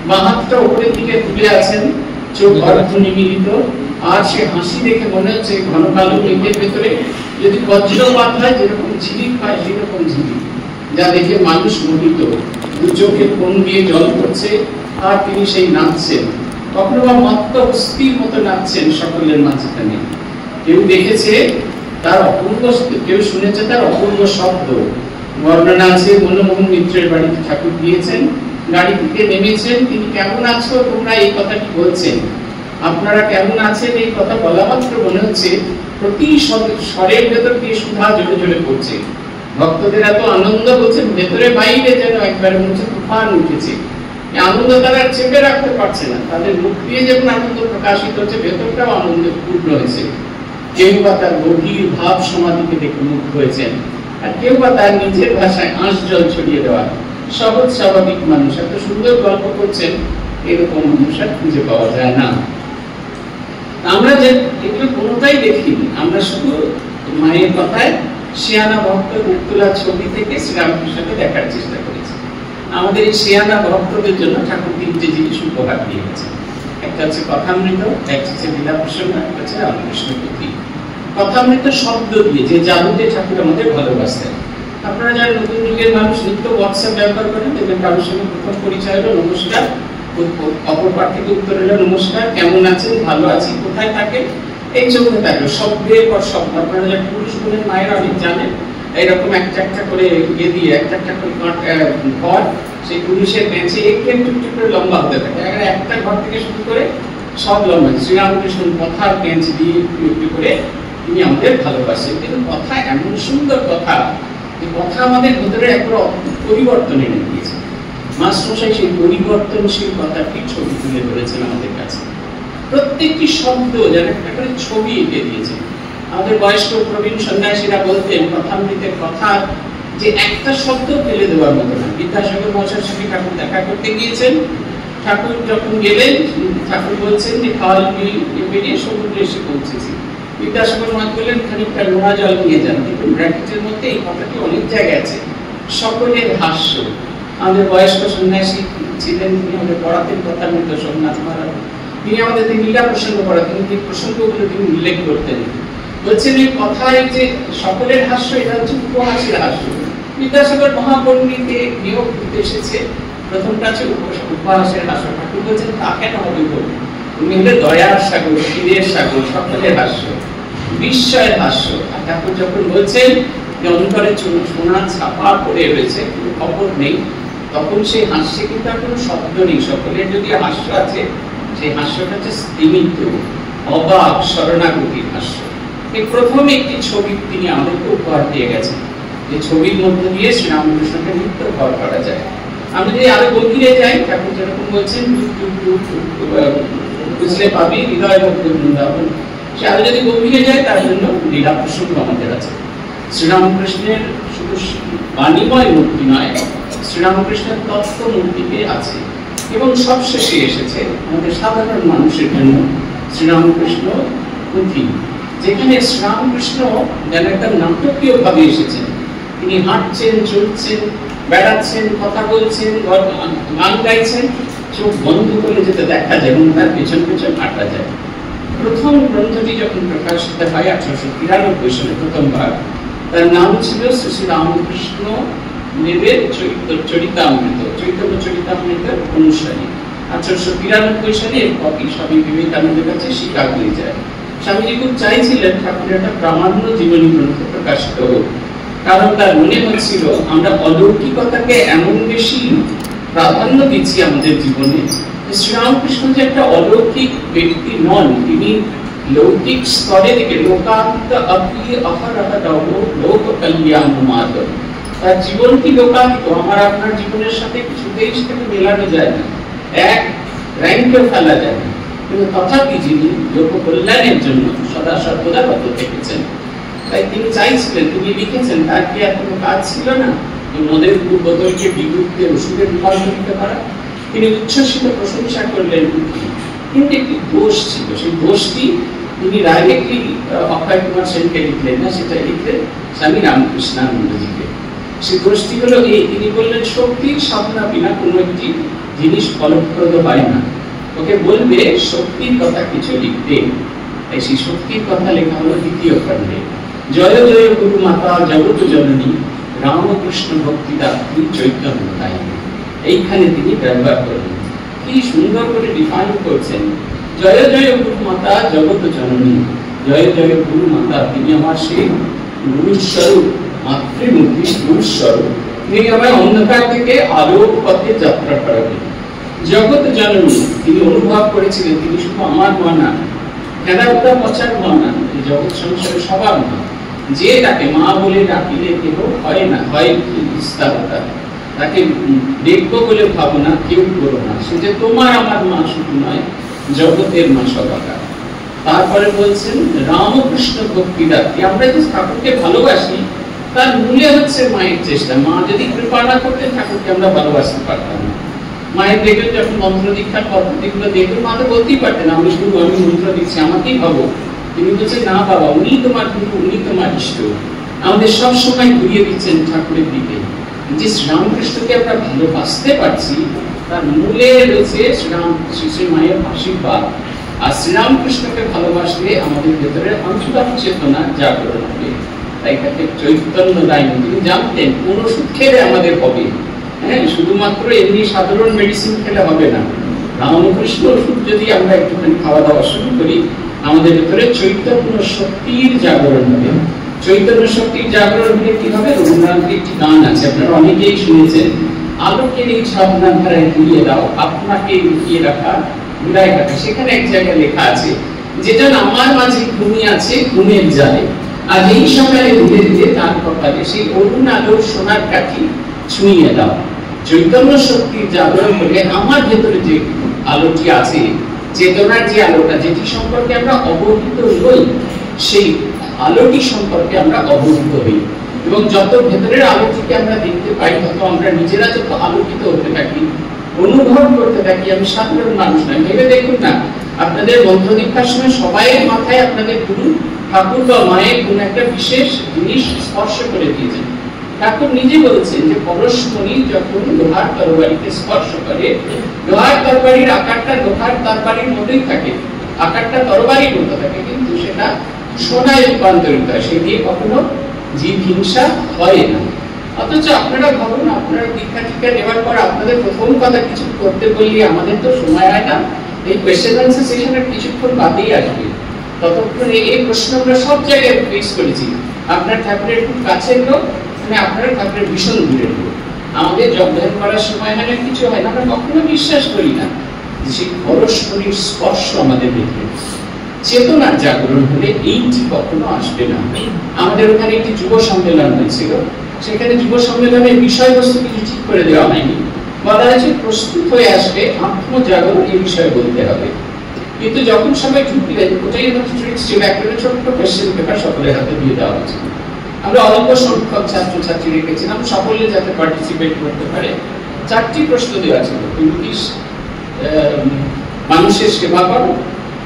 বাঁ হাতটা উপরের দিকে তুলে আছেন, চোখ অর্ধ নিমীলিত, আর সে হাসি দেখে মনে হচ্ছে ঘন কালো মেঘের ভেতরে যদি বজ্রপাত হয় যেরকম ঝিলিক হয় সেরকম ঝিলিক, যা দেখে মানুষ মোহিত। দু চোখের কোণ দিয়ে জল পড়ছে আর তিনি সেই নাচছেন, কখনো বা মত্ত অস্থির মতো নাচছেন সকলের মাঝখানে। কেউ দেখেছে তার অপূর্ব, কেউ শুনেছে তার অপূর্ব শব্দ। বর্ণনা আছে মনমোহন মিত্রের বাড়িতে ঠাকুর দিয়েছেন, গাড়ি থেকে নেমেছেন, তিনি কেমন আছো তোমরা এই কথাটি বলছেন, আপনারা কেমন আছেন এই কথা বলা মাত্র মনে হচ্ছে প্রতি স্বরের ভেতর দিয়ে সুধা জোরে জোরে পড়ছে। ভক্তদের এত আনন্দ বলছেন, ভেতরে বাইরে যেন একবার মনে হচ্ছে তুফান উঠেছে। আনন্দ তারা চেপে রাখতে পারছে না, তাদের মুখ দিয়ে যেমন আনন্দ প্রকাশিত হচ্ছে ভেতরটাও আনন্দে পূর্ণ হয়েছে। কেউ বা তার গভীর ভাব সমাধিকে দেখে মুগ্ধ হয়েছেন, আর কেউ বা তার নিজের ভাষায় আঁশ জল ছড়িয়ে দেওয়া সহজ স্বাভাবিক মানুষ, এত সুন্দর গল্প করছেন, এরকম মানুষ আর খুঁজে পাওয়া যায় না। আমরা যে এগুলো কোনোটাই দেখিনি, আমরা শুধু মায়ের কথায় শিয়ানা ভক্ত মুখ তোলা ছবি থেকে শ্রীরামকৃষ্ণকে দেখার চেষ্টা করেছি। আমাদের এই শিয়ানা ভক্তদের জন্য ঠাকুর 3টে জিনিস উপহার দিয়েছে। একটা হচ্ছে কথামৃত, একটা হচ্ছে লীলা প্রসঙ্গ, একটা হচ্ছে রামকৃষ্ণ পুঁথি। কথামৃত শব্দ দিয়ে যে জাদুতে ঠাকুর আমাদের ভালোবাসতেন। আপনারা যারা নতুন যুগের মানুষ নিত্য হোয়াটসঅ্যাপ ব্যবহার করেন, দেখবেন কারোর সঙ্গে প্রথম পরিচয় হলো নমস্কার, অপর প্রার্থীকে উত্তর হলো নমস্কার, কেমন আছেন, ভালো আছি, কোথায় থাকে, এই চলতে থাকলো শব্দের পর শব্দ। আপনারা যারা পুরুষ গুণের মায়েরা অনেক জানেন, এইরকম একটা একটা করে ইয়ে দিয়ে একটা একটা করে ঘর, সেই পুরুষের বেঁচে একটু একটু একটু করে লম্বা হতে থাকে। একটা ঘর থেকে শুরু করে সব লম্বা। শ্রীরামকৃষ্ণ কথার বেঞ্চ দিয়ে একটু একটু করে তিনি আমাদের ভালোবাসেন। কিন্তু কথা এমন সুন্দর কথা, যে কথা আমাদের ভিতরে একবার পরিবর্তন এনে দিয়েছে। মাস্টারমশাই সেই পরিবর্তনশীল কথাটি ছবি তুলে ধরেছেন আমাদের কাছে। প্রত্যেকটি শব্দ যেন একটা করে ছবি এঁকে দিয়েছে। আমাদের বয়স্ক প্রবীণ সন্ন্যাসীরা বলতেন কথামৃতের কথা যে একটা শব্দ ফেলে দেওয়ার মতো না। বিদ্যাসাগর মহাশয়ের সঙ্গে ঠাকুর দেখা করতে গিয়েছেন, ঠাকুর যখন গেলেন ঠাকুর বলছেন যে খাল বিল পেরিয়ে সমুদ্রে এসে পৌঁছেছি। বিদ্যাসাগর মহাশয় বললেন খানিকটা নোনা জল নিয়ে যান। কিন্তু ব্র্যাকেটের মধ্যে এই কথাটি অনেক জায়গায় আছে, সকলের হাস্য। আমাদের বয়স্ক সন্ন্যাসী ছিলেন, তিনি আমাদের পড়াতেন কথামৃত সোমনাথ মহারাজ। তিনি আমাদের লীলা প্রসঙ্গ পড়াতেন, যে প্রসঙ্গগুলো তিনি উল্লেখ করতেন। বলছেন এই কথায় যে সকলের হাস্য, এটা হচ্ছে উপহাসের হাস্য। বিদ্যাসাগর মহাপণ্ডিতে নিয়োগ দিতে এসেছে, প্রথমটা আছে উপহাসের হাস্য। ঠাকুর বলছেন তা কেন হবে গো, উনি হলে দয়ার সাগর, ক্ষীরের সাগর, সকলের হাস্য, বিস্ময়ের হাস্য। আর ঠাকুর যখন বলছেন যে অন্তরে সোনা ছাপা পড়ে রয়েছে, কোনো খবর নেই, তখন সেই হাস্যে কিন্তু আর কোনো শব্দ নেই। সকলের যদি হাস্য আছে, সেই হাস্যটা হচ্ছে স্তিমিত, অবাক, শরণাগতির হাস্য। এই প্রথম একটি ছবি তিনি আমাদেরকে উপহার দিয়ে গেছেন, যে ছবির মধ্যে দিয়ে শ্রীরামকৃষ্ণকে নিত্য ভর করা যায়। আমি যদি আরো গভীরে যাই, ঠাকুর যেরকম বলছেন বুঝলে পাবি হৃদয় ভক্ত বৃন্দাবন, সে আরো যদি গভীরে যায় তার জন্য লীলা প্রসঙ্গ আমাদের আছে। শ্রীরামকৃষ্ণের শুধু বাণীময় মূর্তি নয়, শ্রীরামকৃষ্ণের তত্ত্ব মূর্তিকে আছে। এবং সবশেষে এসেছে আমাদের সাধারণ মানুষের জন্য শ্রীরামকৃষ্ণ পুঁথি, যেখানে শ্রীরামকৃষ্ণ যেন একটা নাটকীয় ভাবে এসেছেন। তিনি হাঁটছেন, চলছেন, বেড়াচ্ছেন, কথা বলছেন, গান গাইছেন, চোখ বন্ধ করে যেতে দেখা যায় এবং তার পেছন পেছন হাঁটা যায়। প্রথম গ্রন্থটি যখন প্রকাশিত হয় 1893 সালে প্রথমবার, তার নাম ছিল শ্রী শ্রী রামকৃষ্ণ দেবের চরিতামৃত, চৈতন্য চরিতামৃতের অনুসারী। 1893 সালে এর কপি স্বামী বিবেকানন্দের কাছে শিকাগোয় যায়। স্বামীজি খুব চাইছিলেন ঠাকুরের একটা প্রামাণ্য জীবনী গ্রন্থ প্রকাশিত হোক, কারণ তার মনে হচ্ছিল আমরা অলৌকিকতাকে এমন বেশি প্রাধান্য দিচ্ছি আমাদের জীবনে। শ্রীরামকৃষ্ণ যে একটা অলৌকিক ব্যক্তি নন, তিনি লৌকিক স্তরে থেকে লোকান্ত আপি অহরহ লোক কল্যাণ মাধব, তার জীবনটি লোকান্ত, আমার আপনার জীবনের সাথে কিছুতেই সেটাকে মেলানো যায় না, এক র্যাঙ্কে ফেলা যায় না। কিন্তু তথাপি যিনি লোক কল্যাণের জন্য সদা সর্বদা রত থেকেছেন, তাই তিনি চাইছিলেন, তিনি লিখেছেন তার কি আর কোনো কাজ ছিল না মদের বোতলকে বিদ্যুতের ওষুধে রূপান্তরিত করা। তিনি উচ্ছ্বসিত প্রশংসা করলেন, কিন্তু একটি দোষ ছিল। সেই দোষটি তিনি ডাইরেক্টলি অক্ষয় কুমার সেনকে লিখলেন না, সেটা লিখলেন স্বামী রামকৃষ্ণানন্দজিকে। সেই দোষটি হলো এই, তিনি বললেন শক্তির সাধনা বিনা কোনো একটি জিনিস ফলপ্রদ হয় না, ওকে বলবে শক্তির কথা কিছু লিখতে। তাই সেই শক্তির কথা লেখা হলো দ্বিতীয় খণ্ডে। জয় জয় গুরু মাতা জগৎ জননী রামকৃষ্ণ ভক্তিদাত্রী চৈতন্য তাই, এইখানে তিনি ব্যবহার করলেন। কি সুন্দর করে ডিফাইন করছেন, জয় জয় গুরু মাতা জগৎ জননী, জয় জয় গুরু মাতা, তিনি আমার সেই গুরুস্বরূপ, মাতৃমূর্তি গুরুস্বরূপ, তিনি আমায় অন্ধকার থেকে আলোর পথে যাত্রা করাবেন। জগৎ জননী, তিনি অনুভব করেছিলেন তিনি শুধু আমার মা না, খেলাধুলা পচার মা না, জগৎ সংসারে সবার মা, যে তাকে মা বলে ডাকিলে কেউ হয় না, হয় বিস্তারতা, তাকে দেখবো বলে ভাবো না, কেউ করো না, সে যে তোমার আমার মা শুধু নয়, জগতের মা সবাকার। তারপরে বলছেন রামকৃষ্ণ ভক্তিদাত্রী, আমরা যে ঠাকুরকে ভালোবাসি তার মূলে হচ্ছে মায়ের চেষ্টা। মা যদি কৃপা না করতেন ঠাকুরকে আমরা ভালোবাসতে পারতাম না। মায়ের দেখবেন যখন মন্ত্র দীক্ষার পদ্ধতিগুলো দেখবেন, মা তো বলতেই পারতেন আমি শুধু আমি মন্ত্র দিচ্ছি, আমাকেই ভাবো। তিনি বলছেন না বাবা, উনি তোমার গুরু, উনি তোমার ইষ্ট। আমাদের সব সময় ঘুরিয়ে দিচ্ছেন ঠাকুরের দিকে। যে শ্রীরামকৃষ্ণকে আমরা ভালোবাসতে পারছি তার মূলে রয়েছে শ্রী মায়ের আশীর্বাদ। আর শ্রীরামকৃষ্ণকে ভালোবাসলে আমাদের ভেতরে অন্তরাত্ম চেতনা জাগরণ হবে। তাই তাকে চৈতন্য দায় তিনি জানতেন কোন ওষুধ খেলে আমাদের হবে, হ্যাঁ, শুধুমাত্র এমনি সাধারণ মেডিসিন খেলে হবে না। রামকৃষ্ণ ওষুধ যদি আমরা একটুখানি খাওয়া দাওয়া শুরু করি, আমাদের ভেতরে চৈতন্য শক্তির জাগরণ হবে। চৈতন্য শক্তির জাগরণ হলে কি হবে? রবীন্দ্রনাথের একটি গান আছে, আপনারা অনেকেই শুনেছেন, আলোকের এই ছাপনা ধারায় ঘুরিয়ে দাও, আপনাকে লুকিয়ে রাখা ঘুরায় রাখা। সেখানে এক জায়গায় লেখা আছে, যেটা আমার মাঝে ঘুমিয়ে আছে ঘুমের জালে, আর এই সকালে ধীরে ধীরে তার কপালে সেই অরুণ আলোর সোনার কাঠি ছুঁয়ে দাও। চৈতন্য শক্তির জাগরণ হলে আমার ভেতরে যে আলোটি আছে, চেতনার যে আলোটা, যেটি সম্পর্কে আমরা অবহিত নই, সেই আলোটি সম্পর্কে আমরা অবহিত হই। এবং যত ভেতরের আলোটিকে আমরা দেখতে পাই, তত আমরা নিজেরা যত আলোকিত হতে থাকি, অনুভব করতে থাকি আমি সাধারণ মানুষ নয়। ভেবে দেখুন না, আপনাদের মন্ত্র দীক্ষার সময় সবাইয়ের মাথায় আপনাদের গুরু ঠাকুর বা মায়ের কোন একটা বিশেষ জিনিস স্পর্শ করে দিয়েছেন। ঠাকুর নিজে বলছেন যে পরশমণি যখন লোহার তরবারিকে স্পর্শ করে, লোহার তরবারির আকারটা লোহার তরবারির মতোই থাকে, আকারটা তরবারির মতো থাকে, কিন্তু সেটা সোনায় রূপান্তরিত হয়, সে দিয়ে কখনো জীব হিংসা হয় না। অথচ আপনারা ভাবুন, আপনারা দীক্ষা টিকা নেওয়ার পর আপনাদের প্রথম কথা কিছু করতে বললে আমাদের তো সময় হয় না, এই কোয়েশ্চেন আনসার সেশনের কিছুক্ষণ বাদেই আসবে। ততক্ষণে এই প্রশ্ন আমরা সব জায়গায় ফেস করেছি, আপনার ঠাকুরের খুব কাছের লোক, মানে আপনার ঠাকুরের ভীষণ দূরের লোক। আমাদের যোগদান করার সময় হয় না, কিছু হয় না, আমরা কখনো বিশ্বাস করি না যে সেই পরস্পরের স্পর্শ আমাদের ভেতরে। চেতনার জাগরণ হলে এইটি কখনো আসবে না। আমাদের ওখানে একটি যুব সম্মেলন হয়েছিল, সেখানে যুব সম্মেলনের বিষয়বস্তু কিছু ঠিক করে দেওয়া হয়নি, বলা হয়েছে প্রস্তুত হয়ে আসবে আত্মজাগরণ এই বিষয়ে বলতে হবে। কিন্তু যখন সবাই ঢুকলেন, ওটাই ছিল একটা ছোট্ট কোয়েশ্চেন পেপার সকলের হাতে দিয়ে দেওয়া হয়েছিল। আমরা অল্প সংখ্যক ছাত্রছাত্রী রেখেছিলাম, সকলে যাতে পার্টিসিপেট করতে পারে। 4টি প্রশ্ন দেওয়া ছিল, তুমি কি মানুষের সেবা করো?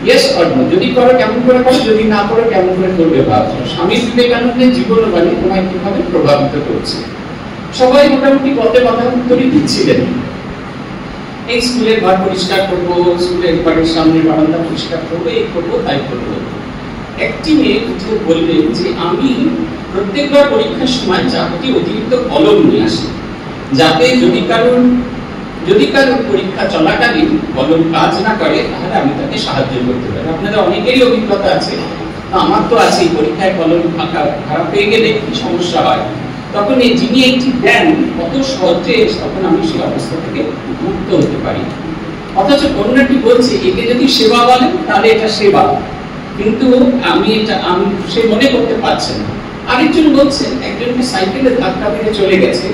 Yes or no. যদি করো কেমন করে করো, যদি না করো কেমন করে করবে ভাবছো। স্বামী বিবেকানন্দের জীবনবাণী তোমায় কিভাবে প্রভাবিত করছে? সবাই মোটামুটি পথে কথা উত্তরই দিচ্ছিলেন। এই স্কুলের ঘর পরিষ্কার করবো, স্কুলের ঘরের সামনে বারান্দা পরিষ্কার করবো, এই করবো তাই করবো। একটি মেয়ে উঠে বললেন যে আমি প্রত্যেকবার পরীক্ষার সময় চারটি অতিরিক্ত কলম নিয়ে আসি, যাতে যদি কারোর পরীক্ষা চলাকালীন কলম কাজ না করে তাহলে আমি তাকে সাহায্য করতে পারি। আপনাদের অনেকেরই অভিজ্ঞতা আছে, আমার তো আছে, পরীক্ষায় কলম খারাপ হয়ে গেলে কি সমস্যা হয়, তখন এই যিনি একটি দেন কত সহজে, তখন আমি সেই অবস্থা থেকে মুক্ত হতে পারি। অথচ কন্যাটি বলছে একে যদি সেবা বলেন তাহলে এটা সেবা, কিন্তু সে মনে করতে পারছে না। আরেকজন বলছেন একজনকে সাইকেলে ধাক্কা মেরে চলে গেছে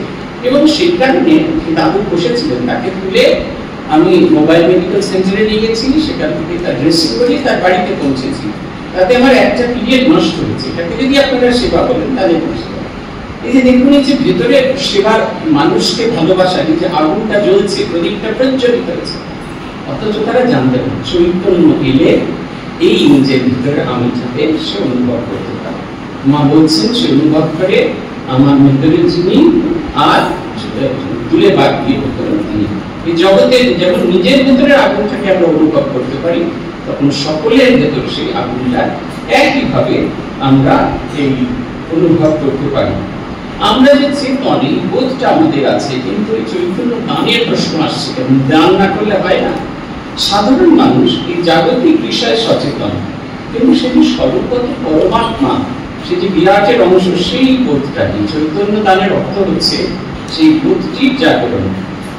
এবং সেই কারণে দাদু বসেছিলেন, তাকে তুলে আমি মোবাইল মেডিকেল সেন্টারে নিয়ে গেছি, সেখান থেকে তার ড্রেসিং করিয়ে তার বাড়িতে পৌঁছেছি, তাতে আমার একটা পিরিয়ড নষ্ট হয়েছে। এটাকে যদি আপনারা সেবা বলেন তাহলে এই যে দেখুন, এই যে ভেতরে সেবার মানুষকে ভালোবাসা, এই যে আগুনটা জ্বলছে, প্রদীপটা প্রজ্বলিত হয়েছে, অথচ তারা জানতে না। চৈতন্য এলে এই নিজের ভিতরে আমিটাকে সে অনুভব করতে পারে। মা বলছেন সে অনুভব করে আমার ভিতরে যিনি আর তুলে বাদ দিয়ে তিনি। এই জগতে যেমন নিজের ভেতরে আগুনটাকে আমরা অনুভব করতে পারি, তখন সকলের ভেতরে সেই আগুনটা একইভাবে আমরা এই অনুভব করতে পারি। আমরা যে চেতন, এই বোধটা আমাদের আছে, কিন্তু এই চৈতন্য দানের প্রশ্ন আসছে, কারণ দান না করলে হয় না। সাধারণ মানুষ এই জাগতিক বিষয়ে সচেতন, কিন্তু সেটি সর্বগত পরমাত্মা, সে যে বিরাটের অংশ, সেই বোধটা নেই। চৈতন্য দানের অর্থ হচ্ছে সেই বোধটির জাগরণ,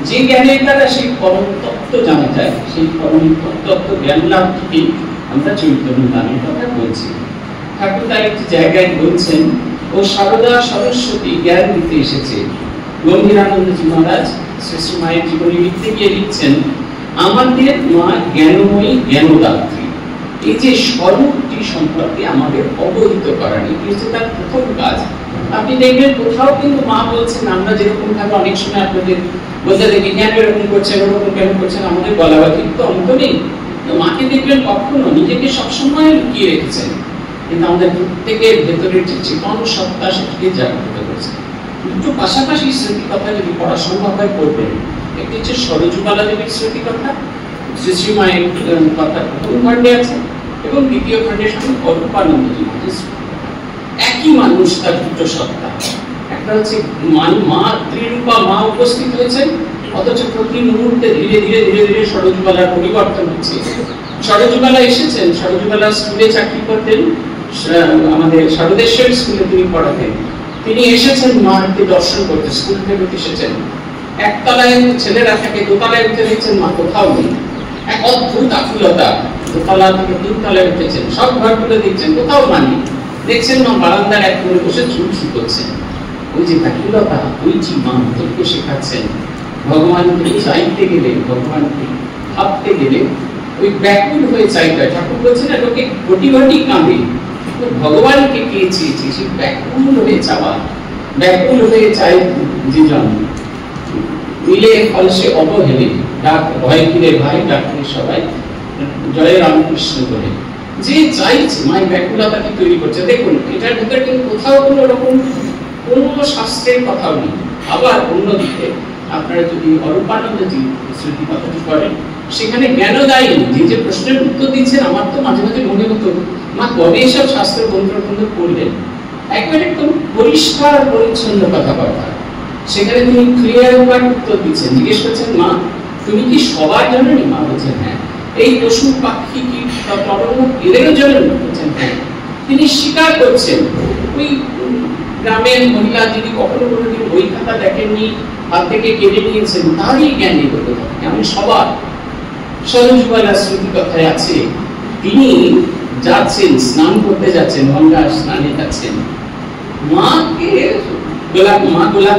যে জ্ঞানের দ্বারা সেই পরম তত্ত্ব জানা যায়, সেই পরম তত্ত্ব জ্ঞান লাভটিকে আমরা চৈতন্য দানের কথা বলছি। ঠাকুর তার একটি জায়গায় বলছেন, ও সারদা সরস্বতী জ্ঞান দিতে এসেছে। গম্ভীরানন্দজি মহারাজ শ্রী মায়ের জীবনী লিখতে গিয়ে লিখছেন, আমাদের মা জ্ঞানময়ী, জ্ঞানদাত্রী। এই যে স্বরূপটি সম্পর্কে আমাদের অবহিত করা, এটি হচ্ছে তার প্রথম কাজ। আপনি দেখবেন কোথাও কিন্তু মা বলছেন, আমরা যেরকম ভাবে অনেক সময় আপনাদের বলতে দেখি কেন এরকম করছেন, ওরকম কেন করছেন, আমাদের বলা হয় কিন্তু অন্ত নেই। মাকে দেখবেন কখনো নিজেকে সবসময় লুকিয়ে রেখেছেন, কিন্তু আমাদের প্রত্যেকের ভেতরের যে জীবন সত্তা সেটিকে জাগ্রত করেছে। দুটো পাশাপাশি স্মৃতি কথা যদি পড়া সম্ভব হয় পড়বেন। একটি হচ্ছে সরজুবালা দেবীর স্মৃতি কথা, শ্রীমায়ের কথা প্রথম খণ্ডে আছে, এবং দ্বিতীয় খণ্ডের সঙ্গে অরূপানন্দ দেবীর একই মানুষ, তার দুটো সত্তা। একটা হচ্ছে মা ত্রিরূপা মা উপস্থিত হয়েছেন, অথচ প্রতি মুহূর্তে ধীরে ধীরে ধীরে ধীরে সরজুবালার পরিবর্তন হচ্ছে। সরজুবালা এসেছেন, সরজুবালা স্কুলে চাকরি করতেন, আমাদের শারদেশ্বরী স্কুলে তিনি পড়াতেন। তিনি এসেছেন মাকে দর্শন করতে, স্কুল থেকে এসেছেন। একতলায় ছেলেরা থাকে, দোতলায় উঠে দেখছেন মা কোথাও নেই। এক অদ্ভুত আকুলতা, দোতলা থেকে তিনতলায় উঠেছেন, সব ঘরগুলো দেখছেন, কোথাও মা নেই। দেখছেন মা বারান্দার এক কোণে বসে চুল শুকোচ্ছেন। ওই যে ব্যাকুলতা, ওই যে মা আমাদেরকে শেখাচ্ছেন ভগবানকে চাইতে গেলে, ভগবানকে ভাবতে গেলে ওই ব্যাকুল হয়ে চাইতে হয়। ঠাকুর বলছেন না, লোকে ঘটি ঘটি কাঁদে, ভগবানকে কে চেয়েছে, সে ব্যাকুল হয়ে চাওয়া, ব্যাকুল হয়ে চাই যে জন মিলে ফল সে অবহেলে, ডাক ভয় ফিরে ভাই, ডাকে সবাই জয় রামকৃষ্ণ করে, যে চাইছে মায়ের ব্যাকুলতাকে তৈরি করছে। দেখুন এটার ভিতরে কিন্তু কোথাও কোনো রকম কোনো শাস্ত্রের কথাও নেই। আবার অন্যদিকে আপনারা যদি অরূপানন্দজি স্মৃতি কথাটি করেন, সেখানে জ্ঞানদায়ী যে প্রশ্নের উত্তর দিচ্ছেন, আমার তো মাঝে মাঝে মনে হতো মা কবে এসব শাস্ত্র গ্রন্থ করলেন। একবার একদম পরিষ্কার পরিচ্ছন্ন কথাবার্তা, সেখানে তিনি ক্লিয়ার কাট উত্তর দিচ্ছেন। জিজ্ঞেস করছেন মা তুমি কি সবার জন্য? মা বলছেন হ্যাঁ। এই পশু পাখি কি এদেরও জন্য? বলছেন হ্যাঁ। তিনি স্বীকার করছেন ওই গ্রামের মহিলা যদি কখনো কোনোদিন বই খাতা দেখেননি, হাত থেকে কেড়ে নিয়েছেন, তারই জ্ঞান এগোতে থাকে। আমি সবার সরজুবালার স্মৃতি কথায় আছে, তিনি যাচ্ছেন স্নান করতে যাচ্ছেন, গঙ্গা স্নানে যাচ্ছেন, মাকে গোলাপ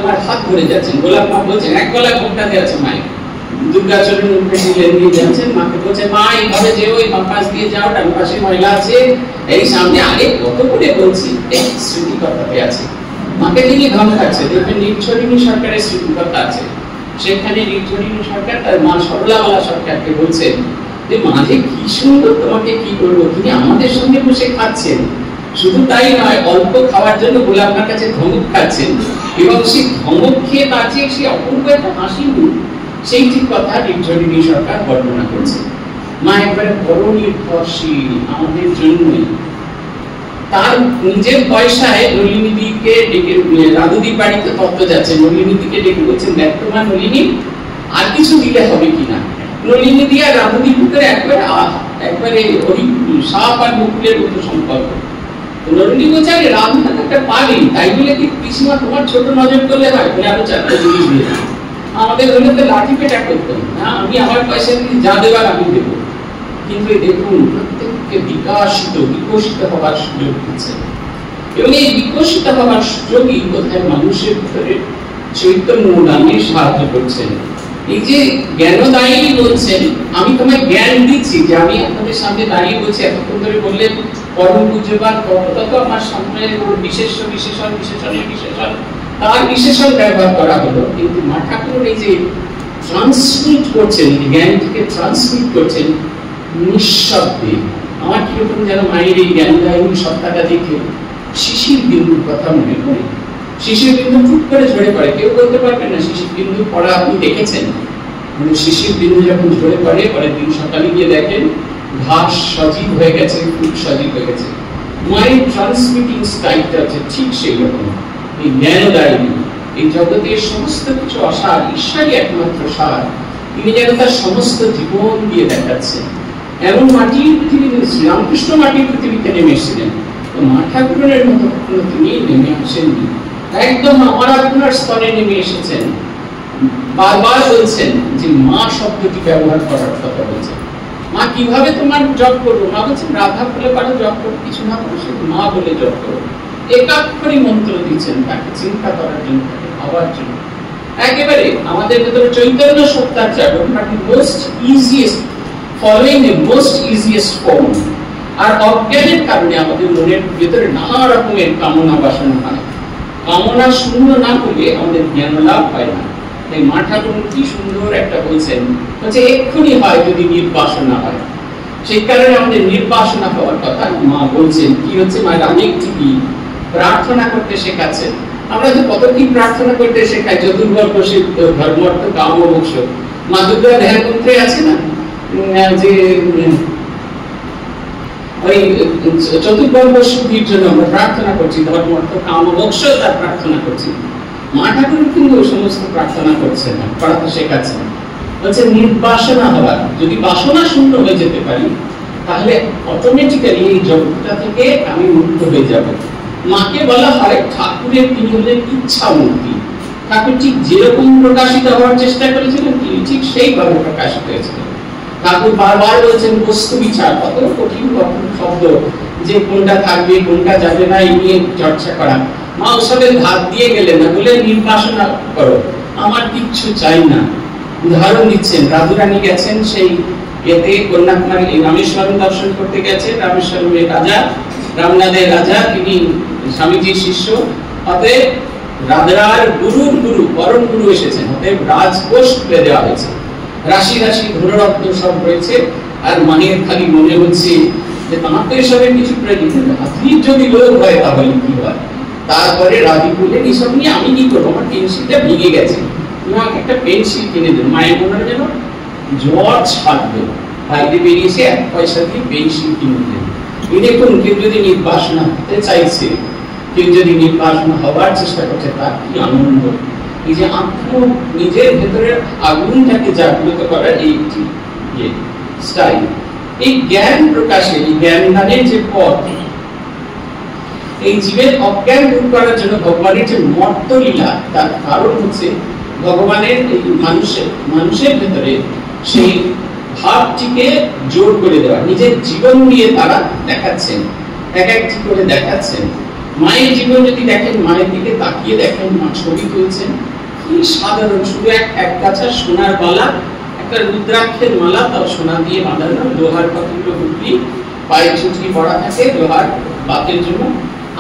মার হাত ধরে যাচ্ছেন। গোলাপ মা বলছেন, এক গলা ঘোমটাতে আছে মায়ের, দুর্গাচরণ উঠে নিয়ে যাচ্ছেন, মাকে বলছে মা এইভাবে যে ওই বাম পাশ দিয়ে যাও, ডান পাশে মহিলা আছে, এই সামনে আগে কত করে বলছি। এই স্মৃতি কথাতে আছে, মাকে তিনি ধমকাচ্ছে। দেখবেন নির্ঝরিণী সরকারের স্মৃতি কথা আছে, সেখানে নির্ঝরিণী সরকার তার মা সরলাবালা সরকারকে বলছেন যে মাঝে কি সুন্দর, তোমাকে কি করবো, তিনি আমাদের সঙ্গে বসে খাচ্ছেন। শুধু তাই নয়, অল্প খাওয়ার জন্য বলে আপনার কাছে ধমক খাচ্ছেন, এবং সেই ধমক খেয়ে তার যে সে অপূর্ব একটা হাসি মুখ, সেইটি কথা নির্ঝরিণী সরকার বর্ণনা করছে। মা একবারে বড় নির্ভরশীল আমাদের জন্যই। তার নিজের পয়সায় নলিনীদিকে ডেকে, রাধুদির বাড়িতে তত্ত্ব যাচ্ছে, নলিনীদিকে ডেকে বলছেন দেখ তোমার নলিনী আর কিছু দিলে হবে কিনা। নলিনীদি আর রাধুদির ভিতরে একবারে ওই সাপ আর মুকুলের মতো সম্পর্ক। নলিনী বলছে আরে রাধু একটা পালি, তাই বলে কি পিসিমা তোমার ছোট নজর করলে হয়, আরো চারটা জিনিস দিয়ে আমাদের হলে তো লাঠি পেটা করতাম না, আমি আমার পয়সা দিয়ে যা দেবার আমি দেবো। কিন্তু দেখুন প্রত্যেককে বিকশিত হওয়ার সুযোগ দিচ্ছে, এবং এই বিকশিত হওয়ার সুযোগই কোথায় মানুষের ভিতরে চৈতন্য নামে সাহায্য করছেন। এই যে জ্ঞানদায়ী বলছেন, আমি তোমায় জ্ঞান দিচ্ছি, যে আমি আপনাদের সামনে দাঁড়িয়ে বলছি, এতক্ষণ ধরে বললেন পরম পূজ্যবাদ তত আমার সামনে বিশেষণের বিশেষণ, তার বিশেষণ ব্যবহার করা হলো। কিন্তু মা ঠাকুর এই যে ট্রান্সমিট করছেন, জ্ঞানটিকে ট্রান্সমিট করছেন নিঃশব্দে। আমার কিরকম যেন মায়ের এই জ্ঞানদায়ী সত্তাটা দেখে শিশির বিন্দুর কথা মনে পড়ে। শিশির বিন্দু চুপ করে ঝরে পড়ে, কেউ বলতে পারবেন না শিশির বিন্দু পড়া আপনি দেখেছেন। শিশির বিন্দু যখন ঝরে পড়ে, পরের দিন সকালে গিয়ে দেখেন ঘাস সজীব হয়ে গেছে, ফুল সজীব হয়ে গেছে। মায়ের ট্রান্সমিটিং স্টাইলটা হচ্ছে ঠিক সেই রকম। এই জ্ঞানদায়ী, এই জগতের সমস্ত কিছু অসার, ঈশ্বরই একমাত্র সার, তিনি যেন তার সমস্ত জীবন দিয়ে দেখাচ্ছেন। এমন মাটির পৃথিবীতে শ্রীরামকৃষ্ণ মাটির পৃথিবীতে নেমে এসেছিলেন, তো মা ঠাকুরের মতো কখনো তিনি নেমে আসেননি, একদম আমার আপনার স্তরে নেমে এসেছেন। বারবার বলছেন যে মা শব্দটি ব্যবহার করার কথা বলছেন। মা কিভাবে তোমার জপ করবো? মা বলছেন রাধা বলে পারো জপ করো, কিছু না করো শুধু মা বলে জপ করো। একাক্ষরই মন্ত্র দিচ্ছেন তাকে চিন্তা করার জন্য, তাকে ভাবার জন্য। একেবারে আমাদের ভেতরে চৈতন্য সত্তার জাগরণ, most easiest, following the most easiest form. আর অজ্ঞানের কারণে আমাদের মনের ভিতরে নানা রকমের কামনা বাসনা হয়। কামনা শূন্য না হলে আমাদের জ্ঞান লাভ হয় না। তাই মা ঠাকুর কি সুন্দর একটা বলছেন, বলছে এক্ষুনি হয় যদি নির্বাসনা হয়। সেই কারণে আমাদের নির্বাসনা হওয়ার কথা মা বলছেন। কি হচ্ছে, মায়ের অনেক কি প্রার্থনা করতে শেখাচ্ছেন। আমরা যে কত কি প্রার্থনা করতে শেখাই, চতুর্বর্গ ধর্ম অর্থ কাম মোক্ষ। মা দুর্গা ধ্যান মন্ত্রে আছে না যে ওই চতুর্বর্গ শুদ্ধির জন্য আমরা প্রার্থনা করছি, ধর্ম অর্থ কাম মোক্ষ তার প্রার্থনা করছি। মা ঠাকুর কিন্তু সমস্ত প্রার্থনা করছেন না, পড়াতে শেখাচ্ছেন। বলছে নির্বাসনা হওয়ার, যদি বাসনা শূন্য হয়ে যেতে পারি তাহলে অটোমেটিক্যালি এই জগৎটা থেকে আমি মুক্ত হয়ে যাব। মাকে বলা হয় ঠাকুরের, তিনি হলেন ইচ্ছা মূর্তি। ঠাকুর ঠিক যেরকম প্রকাশিত হওয়ার চেষ্টা করেছিলেন তিনি ঠিক সেইভাবে প্রকাশিত হয়েছিলেন। ঠাকুর বারবার বলছেন বস্তু বিচার, কত কঠিন শব্দ, যে কোনটা থাকবে কোনটা যাবে না এই নিয়ে চর্চা করা। মা ওসবের ধার দিয়ে গেলেন না, বলে নির্বাসনা করো, আমার কিচ্ছু চাই না। উদাহরণ দিচ্ছেন, রাধুরানী গেছেন সেই এতে কন্যাকুমারী রামেশ্বরম দর্শন করতে গেছে। রামেশ্বরমের রাজা, রামনাথের রাজা, তিনি স্বামীজির শিষ্য। অতএব রাধার গুরুর গুরু, পরম গুরু এসেছেন। অতএব রাজকোষ খুলে দেওয়া হয়েছে, রাশি রাশি ধনরত্ন সব রয়েছে। আর মায়ের খালি মনে হচ্ছে যে তোমার তো এসবের কিছু প্রয়োজন, আপনির যদি লোক হয় তাহলে কি হয়। তারপরে রাজি বললেন এসব নিয়ে আমি কি করবো, আমার পেন্সিলটা ভেঙে গেছে, তোমাকে একটা পেন্সিল কিনে দেন। মায়ের মনে হয় যেন জ্বর ছাড়বে, বাইরে বেরিয়েছে 1 পয়সা দিয়ে পেন্সিল কিনে দেন। এই দেখুন, কেউ যদি নির্বাসনা হতে চাইছে, কেউ যদি নির্বাসনা হওয়ার চেষ্টা করছে, তার কি আনন্দ। এই যে আত্ম নিজের ভেতরে আগুনটাকে জাগ্রত করার এই স্টাইল, এই জ্ঞান প্রকাশে, এই জ্ঞান দানের যে পথ, এই জীবের অজ্ঞান দূর করার জন্য ভগবানের যে মর্তলীলা, তার কারণ হচ্ছে ভগবানের এই মানুষের ভেতরে সেই ভাবটিকে জোর করে দেওয়া। নিজের জীবন দিয়ে তারা দেখাচ্ছেন, এক একটি করে দেখাচ্ছেন। মায়ের জীবন যদি দেখেন, মায়ের দিকে তাকিয়ে দেখেন, মা ছবি তুলছেন, কি সাধারণ, শুধু এক গাছা সোনার বালা, একটা রুদ্রাক্ষের মালা, তাও সোনা দিয়ে বাঁধানো, লোহার কতগুলো হুকলি, পায়ে ছুটি পড়া থাকে লোহার বাতের জন্য।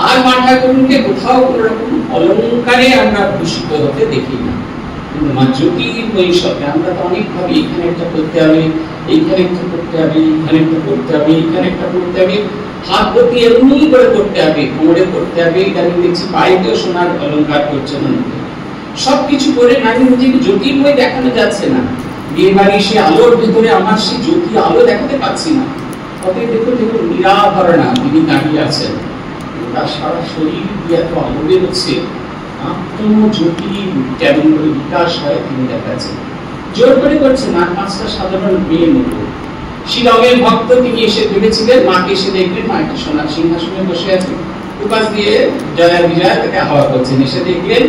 আর মা ঠাকুরকে কোথাও কোন রকম অলঙ্কারে আমরা ভূষিত হতে দেখি না। কিন্তু মা জ্যোতির্ময়ী শব্দে আমরা তো অনেক ভাবে এখানে একটা করতে হবে, এইখানে একটা করতে হবে, এইখানে একটা করতে হবে, এইখানে একটা করতে হবে, হাত গতি এমনি করে করতে হবে, কোমরে করতে হবে, ইদানিং দেখছি পায়েতেও সোনার অলঙ্কার করছে না। সবকিছু করে নারী নিজেকে জ্যোতির্ময় দেখানো যাচ্ছে না। বিয়ে বাড়ি সে আলোর ভিতরে আমার সেই জ্যোতি আলো দেখাতে পাচ্ছি না। অতএব দেখুন দেখুন নিরাভরণা তিনি দাঁড়িয়ে আছেন, তার সারা শরীর দিয়ে এত আলো বেরোচ্ছে, আত্মজ্যোতি কেমন করে বিকাশ হয় তিনি দেখাচ্ছেন। জোর করে করছে না, 5টা সাধারণ মেয়ের মতো। শিলংয়ের ভক্ত, তিনি এসে ভেবেছিলেন, মাকে এসে দেখলেন, মা একটি সোনার সিংহাসনে বসে আছেন, উপাস দিয়ে জয়া বিজয়া তাকে হাওয়া করছেন। এসে দেখলেন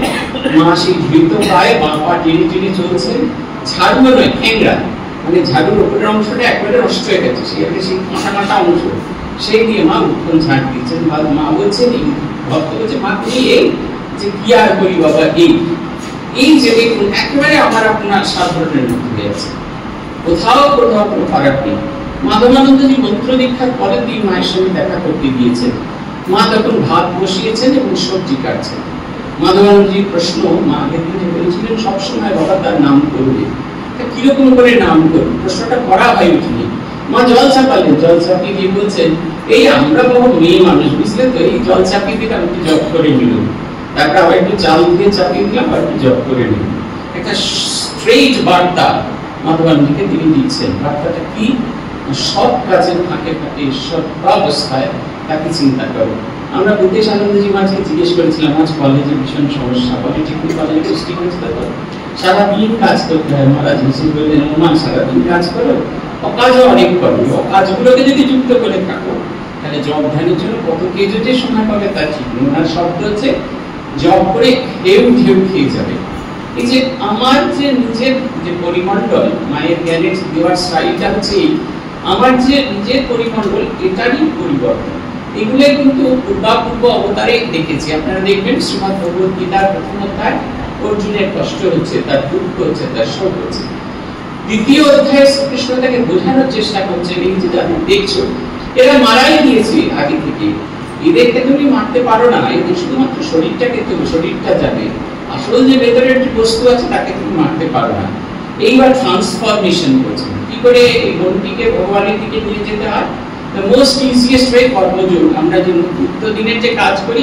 মা সেই ধৃত পায়ে বাঁ পা টেনে টেনে চলছেন। ঝাড়ু নয়, ঠেংরা, মানে ঝাড়ুর উপরের অংশটা একবারে নষ্ট হয়ে গেছে, সেই কাঁটা কাঁটা অংশ, সেই দিয়ে মা উত্তম ঝাড় দিচ্ছেন। মা বলছেন, ভক্ত বলছে, মা তুমি এই যে কি আর করি বাবা, এই যে দেখুন একেবারে আমার আপনার সাধারণের মধ্যে হয়ে আছে, কোথাও কোথাও কোনো ফারাক নেই। মাধবানন্দজি মন্ত্র দীক্ষার পরের দিন মায়ের সঙ্গে দেখা করতে গিয়েছেন। মা তখন ভাত বসিয়েছেন এবং সবজি কাটছেন। মাধবানন্দজির প্রশ্ন, মা আগের দিনে বলেছিলেন সবসময় বাবা তার নাম করবে, কিরকম করে নাম করবে, প্রশ্নটা করা হয় উঠিনি। মা জল চাপালেন, জল চাপিয়ে দিয়ে বলছেন, এই আমরা বহু মেয়ে মানুষ, বুঝলে তো, এই জল চাপিয়ে দিলাম, একটু জপ করে নিলাম, তারপর আবার একটু চাল দিয়ে চাপিয়ে দিলাম, আর একটু জপ করে নিলাম। একটা স্ট্রেইট বার্তা মাধবানন্দজিকে তিনি দিচ্ছেন। বার্তাটা কি? সব কাজের ফাঁকে ফাঁকে সর্বাবস্থায় তাকে চিন্তা করো। আমরা ভূতেশ আনন্দজি মাঝে জিজ্ঞেস করেছিলাম, আজ কলেজে ভীষণ সমস্যা, পলিটেকনিক কলেজে পোস্টিং হয়েছিল, তো সারাদিন কাজ করতে হয়। মহারাজ হোসেন বললেন, মা সারাদিন কাজ করো, অকাজও অনেক করো, অকাজগুলোকে যদি যুক্ত করে থাকো তাহলে জব ধ্যানের জন্য কত কেজো যে সময় পাবে তা ঠিক নেই। ওনার শব্দ হচ্ছে জব করে ঢেউ ঢেউ খেয়ে যাবে। এই যে আমার যে নিজের যে পরিমণ্ডল, মায়ের জ্ঞানের দেওয়ার স্টাইলটা হচ্ছে আমার যে নিজের পরিমণ্ডল, এটারই পরিবর্তন। এগুলোই কিন্তু পূর্বাপূর্ব অবতারে দেখেছি। আপনারা দেখবেন শ্রীমদ্ ভগবত গীতার প্রথম অধ্যায়, অর্জুনের কষ্ট হচ্ছে, তার দুঃখ হচ্ছে, তার শোক হচ্ছে। দ্বিতীয় অধ্যায়ে শ্রীকৃষ্ণ তাকে বোঝানোর চেষ্টা করছেন, এই যে যাদের দেখছো এরা মারাই গিয়েছে আগে থেকে। এদেরকে তুমি মারতে পারো না, এদের শুধুমাত্র শরীরটাকে, তুমি শরীরটা যাবে, আসল যে ভেতরের যে বস্তু আছে তাকে তুমি মারতে পারো না। এইবার ট্রান্সফরমেশন করছেন কি করে এই মনটিকে ভগবানের দিকে নিয়ে যেতে হয়। দ্য মোস্ট ইজিয়েস্ট ওয়ে কর্মযোগ। আমরা যে নিত্যদিনের যে কাজ করি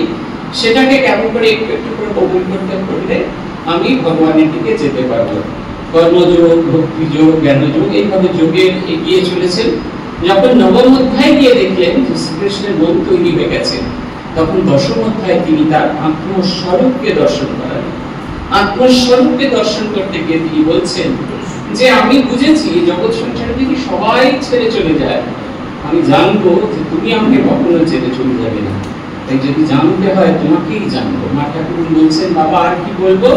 সেটাকে কেমন করে একটু একটু করে কবুল করতে করলে আমি ভগবানের দিকে যেতে পারবো। কর্মযোগ, ভক্তিযোগ, জ্ঞানযোগ, এইভাবে যোগে এগিয়ে চলেছেন। যখন নবম অধ্যায় গিয়ে দেখলেন যে শ্রীকৃষ্ণের মন তৈরি হয়ে গেছে, তখন দশম অধ্যায় তিনি তার আত্মস্বরূপকে দর্শন করালেন। আত্মস্বরূপকে দর্শন করতে গিয়ে তিনি বলছেন যে আমি বুঝেছি জগৎ সংসারে যদি সবাই ছেড়ে চলে যায়, আমি জানবো যে তুমি আমাকে কখনো ছেড়ে চলে যাবে না। তাই যদি জানতে হয় তোমাকেই জানবো। মা ঠাকুর বলছেন, বাবা আর কি বলবো,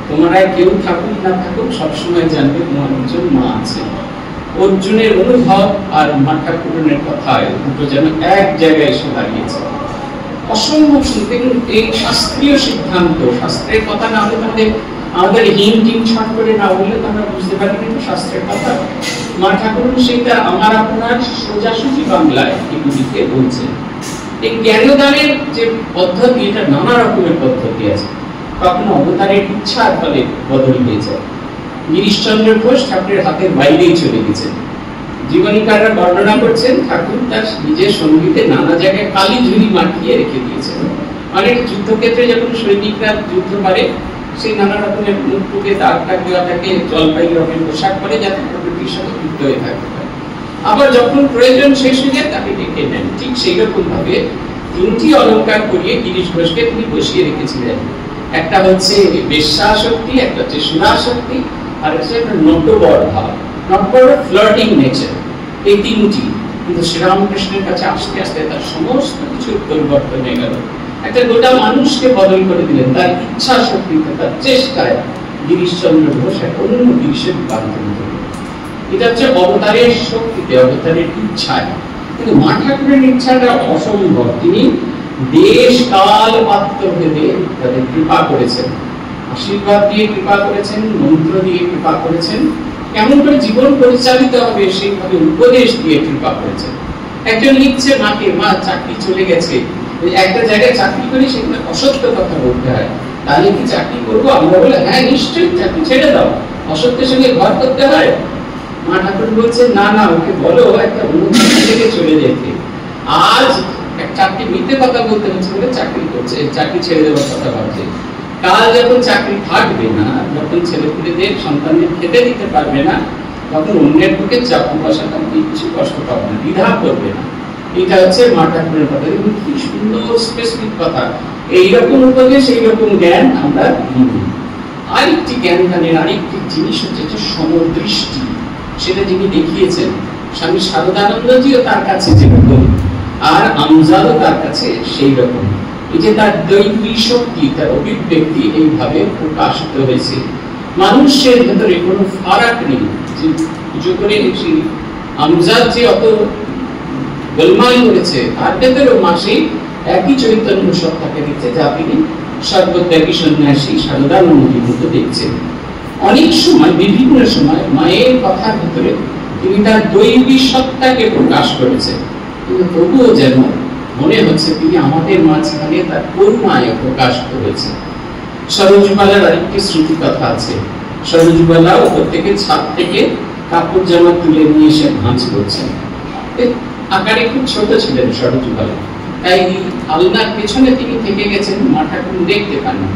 তোমার আর কেউ থাকুক না থাকুক সবসময় জানবে তোমার একজন মা আছে। অর্জুনের অনুভব আর মা ঠাকুরের কথায় দুটো যেন এক জায়গায় এসে দাঁড়িয়েছে। অসম্ভব শুনতে। এই শাস্ত্রীয় সিদ্ধান্ত, শাস্ত্রের কথা না হলে আমাদের হিম টিম ছাট করে না বললে তো আমরা বুঝতে পারি কিন্তু শাস্ত্রের কথা। মা ঠাকুর সেইটা আমার আপনার সোজাসুজি বাংলায় এগুলিকে বলছেন। এই জ্ঞানদানের যে পদ্ধতি, এটা নানা রকমের পদ্ধতি আছে। কখনো অবতারের ইচ্ছার ফলে বদল হয়ে যায়। গিরিশচন্দ্র ঘোষ ঠাকুরের হাতের বাইরেই চলে গেছেন। জীবনীকাররা বর্ণনা করছেন ঠাকুর তার নিজের সঙ্গীতে নানা জায়গায় কালি ঝুড়ি মাখিয়ে রেখে দিয়েছেন। অনেক যুদ্ধক্ষেত্রে যখন সৈনিকরা যুদ্ধ করে, সেই নানা রকমের মুখটুকে দাগ টাগ দেওয়া থাকে, জলপাই রকমের পোশাক পরে যাতে প্রকৃতির সাথে যুক্ত হয়ে থাকতে পারে। আবার যখন প্রয়োজন শেষ হয়ে যায় তাকে ডেকে নেন। ঠিক সেই রকম ভাবে তিনটি অলঙ্কার করিয়ে গিরিশ ঘোষকে তিনি বসিয়ে রেখেছিলেন। একটা হচ্ছে বেশ্যা শক্তি, একটা হচ্ছে সুরা শক্তি, আর হচ্ছে একটা নটবর ভাব, নটবর ফ্লার্টিং নেচার। এই তিনটি কিন্তু শ্রীরামকৃষ্ণের কাছে আস্তে আস্তে তার সমস্ত কিছু পরিবর্তন হয়ে গেল। একটা গোটা মানুষকে বদল করে দিলেন তার ইচ্ছা শক্তিতে, তার চেষ্টায়। গিরিশচন্দ্র ঘোষ এক অন্য গিরিশের রূপান্তরিত হলেন। এটা হচ্ছে অবতারের শক্তিতে, অবতারের ইচ্ছায়। কিন্তু মা ঠাকুরের ইচ্ছাটা অসম্ভব। তিনি দেশ কাল পাত্র ভেদে তাদের কৃপা করেছেন, আশীর্বাদ দিয়ে কৃপা করেছেন, মন্ত্র দিয়ে কৃপা করেছেন, কেমন করে জীবন পরিচালিত হবে সেইভাবে উপদেশ দিয়ে কৃপা করেছেন। একজন লিখছে মাকে, মা চাকরি চলে গেছে, একটা জায়গায় চাকরি করি সেখানে অসত্য কথা বলতে হয়, তাহলে কি চাকরি করবো? আমরা বলে হ্যাঁ নিশ্চয়ই চাকরি ছেড়ে দাও, অসত্যের সঙ্গে ঘর করতে হয়। মা ঠাকুর বলছেন না না, ওকে বলো একটা অন্য থেকে চলে যেতে। আজ চাকরি মিথ্যে কথা বলতে হচ্ছে বলে চাকরি করছে, চাকরি ছেড়ে দেওয়ার কথা ভাবছে। কাল যখন চাকরি থাকবে না, যখন ছেলেপুলেদের সন্তানদের খেতে দিতে পারবে না, তখন অন্যের পক্ষে চাকরি বসাটা কিছু কষ্ট পাবে না, দ্বিধা করবে না। এটা হচ্ছে মা ঠাকুরের কথা। কি সুন্দর স্পেসিফিক কথা। এইরকম উপদেশ, এইরকম জ্ঞান আমরা নিই। আরেকটি জ্ঞান দানের আরেকটি জিনিস হচ্ছে সমদৃষ্টি। সেটা যিনি দেখিয়েছেন স্বামী শারদানন্দজিও তার কাছে যেরকম, আর আমজাদও তার কাছে সেই রকম। এই যে তার দৈবী শক্তি, তার অভিব্যক্তি এইভাবে প্রকাশিত হয়েছে। মানুষের ভেতরে কোনো ফারাক নেই। যে পুজো করে আমজাদ যে অত গোলমাল করেছে, তার ভেতরেও মাসে একই চৈতন্য সত্তাকে দিচ্ছে, যা তিনি সর্বত্যাগী সন্ন্যাসী শারদানন্দজির মতো দেখছেন। অনেক সময় বিভিন্ন সময় মায়ের কথার ভিতরে তিনি তার দৈবী সত্তাকে প্রকাশ করেছেন, কিন্তু তবুও যেন মনে হচ্ছে তিনি আমাদের মাঝখানে তার করুণায় প্রকাশ করেছেন। সরোজবালার আরেকটি স্মৃতি কথা আছে। সরোজবালা ওপর থেকে ছাদ থেকে কাপড় জামা তুলে নিয়ে এসে ভাঁজ করছেন। আকারে খুব ছোট ছিলেন সরোজবালা, তাই আলনার পেছনে তিনি থেকে গেছেন, মা ঠাকুর দেখতে পান না।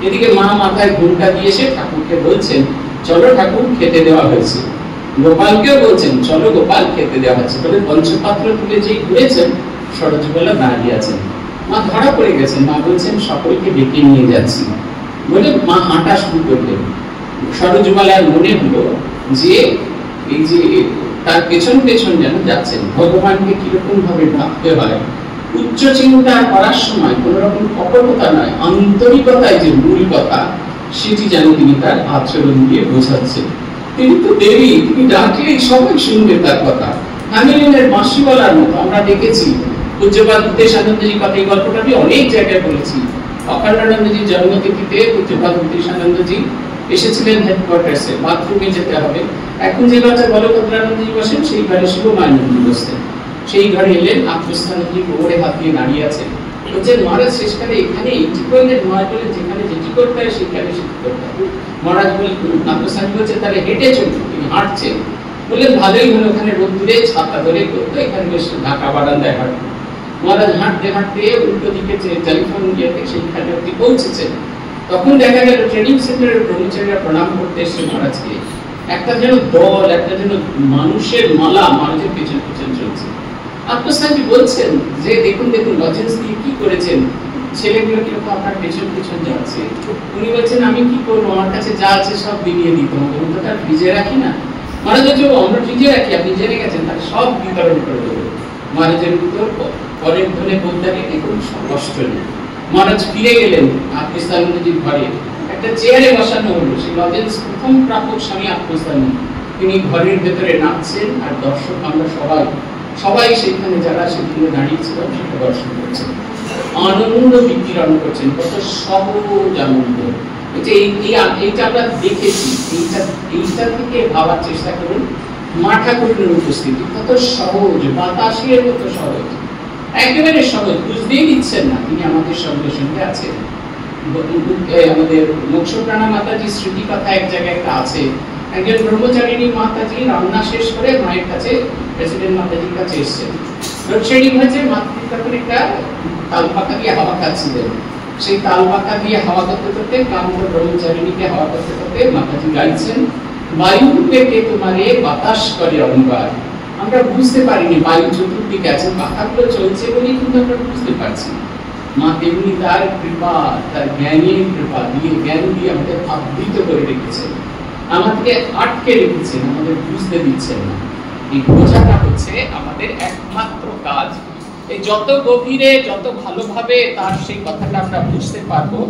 এদিকে মা মাথায় ঘুমটা দিয়ে এসে ঠাকুরকে বলছেন, চলো ঠাকুর খেতে দেওয়া হয়েছে। গোপালকেও বলছেন, চলো গোপাল খেতে দেওয়া হয়েছে। বলে পঞ্চপাত্র তুলে যেই ঘুরেছেন, সরোজবালা দাঁড়িয়ে আছেন। মা ধরা পড়ে গেছেন। মা বলছেন, সকলকে ডেকে নিয়ে যাচ্ছি বলে মা হাঁটা শুরু করলেন। সরোজবালার মনে হলো যে এই যে তার পেছন পেছন যেন যাচ্ছেন, ভগবানকে কিরকম ভাবে ভাবতে হয়। উচ্চ চিন্তা করার সময় কোন রকম কপটতা নয়, আন্তরিকতায় যে মূল কথা, সেটি যেন তিনি তার আচরণ দিয়ে বোঝাচ্ছেন। তিনি তো দেবী, তিনি ডাকলেই সবাই শুনবে তার কথা। হ্যামিলিনের বাঁশিওয়ালার মতো আমরা দেখেছি। পূজ্যপাদ ভূতেশানন্দজির কথা এই গল্পটা আমি অনেক জায়গায় বলেছি। অখণ্ডানন্দজির জন্মতিথিতে পূজ্যপাদ ভূতেশানন্দজি এসেছিলেন হেডকোয়ার্টার্সে, বাথরুমে যেতে হবে। এখন যে বাচ্চা বলভদ্রানন্দজি বসেন, সেই ঘরে শিবমানন্দজি বসতেন। সেই ঘরে এলেন, আত্মস্থানজি গোবরে হাত দিয়ে দাঁড়িয়ে আছেন, বলছেন মহারাজ শেষকালে এখানে এইটি করলেন নয়, বলে যেখানে যেটি করতে হয় সেখানে সেটি করতে হয়। মহারাজ বললেন, আত্মস্থানজি বলছে তাহলে হেঁটে চলুন, তিনি হাঁটছেন। বললেন ভালোই হলো, ওখানে রোদ্দুরে ছাতা ধরে করতো, এখানে বেশ ঢাকা বারান্দায় হাঁটতো। মহারাজ হাঁটতে হাঁটতে উল্টো দিকে যে টেলিফোন ইয়েতে সেইখানে অব্দি পৌঁছেছেন। তখন দেখা গেল ট্রেনিং সেন্টারের কর্মচারীরা প্রণাম করতে এসে মহারাজকে, একটা যেন দল, একটা যেন মানুষের মালা মহারাজের পেছন পেছন চলছে। আত্মস্থানজি বলছেন যে দেখুন দেখুন লজেন্স দিয়ে কি করেছেন, ছেলেগুলো কিরকম আপনার পেছন পেছন যাচ্ছে। উনি বলছেন আমি কি করবো, আমার কাছে যা আছে সব বিলিয়ে দিতে হবে, আমি তো তার ভিজে রাখি না। মহারাজ বলছে আমরা ভিজে রাখি, আপনি জেনে গেছেন, তার সব বিতরণ করে দেবো। মহারাজের উত্তর পরের ধরে বলতে কোনো কষ্ট নেই। মহারাজ ফিরে গেলেন আত্মস্থানজির ঘরে, একটা চেয়ারে বসানো হলো, সেই লজেন্স প্রথম প্রাপক স্বামী আত্মস্থানজি, তিনি ঘরের ভেতরে নাচছেন, আর দর্শক আমরা সবাই সেখানে যারা সেখানে দাঁড়িয়েছিলাম সেটা দর্শন করছেন, আনন্দ বিকিরণ করছেন, কত সহজ আনন্দ। এইটা আমরা দেখেছি, এইটা থেকে ভাবার চেষ্টা করুন মা ঠাকুরের উপস্থিতি কত সহজ, বাতাসের মতো সহজ, একেবারে সহজ, বুঝতেই দিচ্ছেন না তিনি আমাদের সঙ্গে সঙ্গে আছেন। আমাদের মোক্ষপ্রাণা মাতাজির স্মৃতি কথা এক জায়গায় একটা আছে, একজন ব্রহ্মচারিণী মাতাজি রান্না শেষ করে মায়ের কাছে, প্রেসিডেন্ট মাতাজির কাছে এসেছেন। লোডশেডিং হয়েছে, মাতাজি তখন একটা তাল পাখা দিয়ে হাওয়া খাচ্ছিলেন। সেই তাল পাখা দিয়ে হাওয়া করতে করতে কান্ত ব্রহ্মচারিণীকে হাওয়া করতে করতে মাতাজি গাইছেন, বায়ু থেকে তোমারে বাতাস করে অন্ধকার। আমরা বুঝতে পারিনি বায়ু চতুর্দিকে আছে, পাখাগুলো চলছে বলেই কিন্তু আমরা বুঝতে পারছি। মা তেমনি তার কৃপা, তার জ্ঞানের কৃপা দিয়ে, জ্ঞান দিয়ে আমাদের আবৃত করে রেখেছেন, আমাদেরকে আটকে রেখেছেন, আমাদের বুঝতে দিচ্ছেন না। এই বোঝাটা হচ্ছে আমাদের একমাত্র কাজ। এই যত গভীরে, যত ভালোভাবে তার সেই কথাটা আমরা বুঝতে পারবো,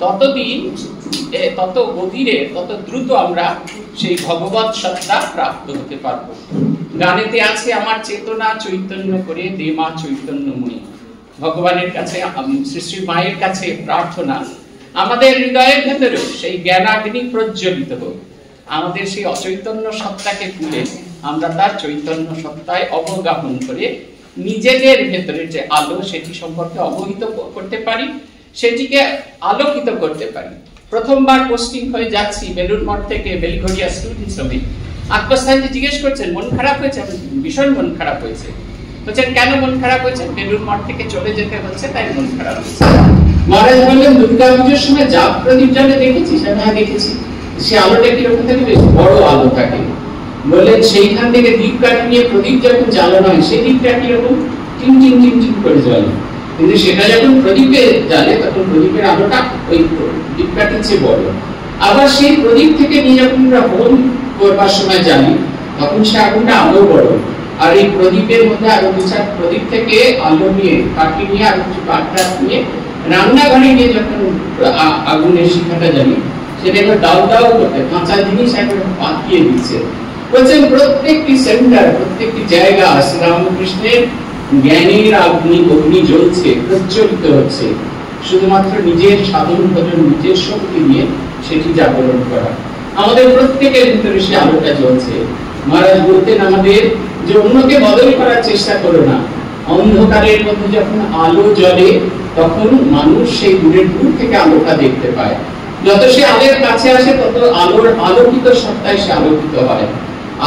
ততদিন তত গভীরে, তত দ্রুত আমরা সেই ভগবৎ সত্তা প্রাপ্ত হতে পারবো। গানেতে আছে আমার চেতনা চৈতন্য করে দে মা চৈতন্যময়ী। ভগবানের কাছে, শ্রী শ্রী মায়ের কাছে প্রার্থনা, আমাদের হৃদয়ের ভেতরে সেই জ্ঞানাগ্নি প্রজ্বলিত হোক, আমাদের সেই অচৈতন্য সত্তাকে তুলে আমরা তার চৈতন্য সত্তায় অবগাহন করে নিজেদের ভেতরে যে আলো সেটি সম্পর্কে অবহিত করতে পারি, সেটিকে আলোকিত করতে পারি। প্রথমবার পোস্টিং হয়ে যাচ্ছি বেলুড় মঠ থেকে বেলঘড়িয়া স্টুডেন্টস হবে, আত্মস্থানজি জিজ্ঞেস করছেন মন খারাপ হয়েছে? ভীষণ মন খারাপ হয়েছে। বলছেন কেন মন খারাপ হয়েছে? বেলুড় মঠ থেকে চলে যেতে হচ্ছে তাই মন খারাপ হয়েছে। মহারাজ বললেন দুর্গা পুজোর সময় জাগ প্রদীপ জ্বলে দেখেছিস? হ্যাঁ দেখেছি। সে আলোটা কিরকম থাকে? বেশ বড় আলো থাকে। বললেন সেইখান থেকে দীপ কাঠি নিয়ে প্রদীপ যখন জ্বালানো হয় সেই দীপটা কিরকম টিম টিম টিম টিম করে জ্বলে, কিন্তু সেটা যখন প্রদীপে জ্বালে তখন প্রদীপের আলোটা ওই দীপ কাঠির চেয়ে বড়। আবার সেই প্রদীপ থেকে নিয়ে যখন আমরা হোম করবার সময় জ্বালি তখন সে আগুনটা আরো বড়। আর এই প্রদীপের মধ্যে আরো দু চার প্রদীপ থেকে আলো নিয়ে কাঠি নিয়ে আর কিছু কাঠটা নিয়ে রান্নাঘরে গিয়ে যখন আগুনের শিখাটা জ্বালি সেটা এবার দাও দাও করতে কাঁচা জিনিস একবার পাকিয়ে দিচ্ছে। বলছেন প্রত্যেকটি সেন্টার, প্রত্যেকটি জায়গা শ্রীরামকৃষ্ণের জ্ঞানের অগ্নি জ্বলছে, প্রজ্বলিত হচ্ছে। শুধুমাত্র নিজের সাধন ভজন, নিজের শক্তি নিয়ে সেটি জাগরণ করা। আমাদের প্রত্যেকের ভিতরে সে আলোটা জ্বলছে। মহারাজ বলতেন আমাদের যে অন্যকে বদল করার চেষ্টা করো না, অন্ধকারের মধ্যে যখন আলো জ্বলে তখন মানুষ সেই দূর থেকে আলোটা দেখতে পায়। যত সে আলোর কাছে আসে তত আলোর আলোকিত সত্তায় সে আলোকিত হয়।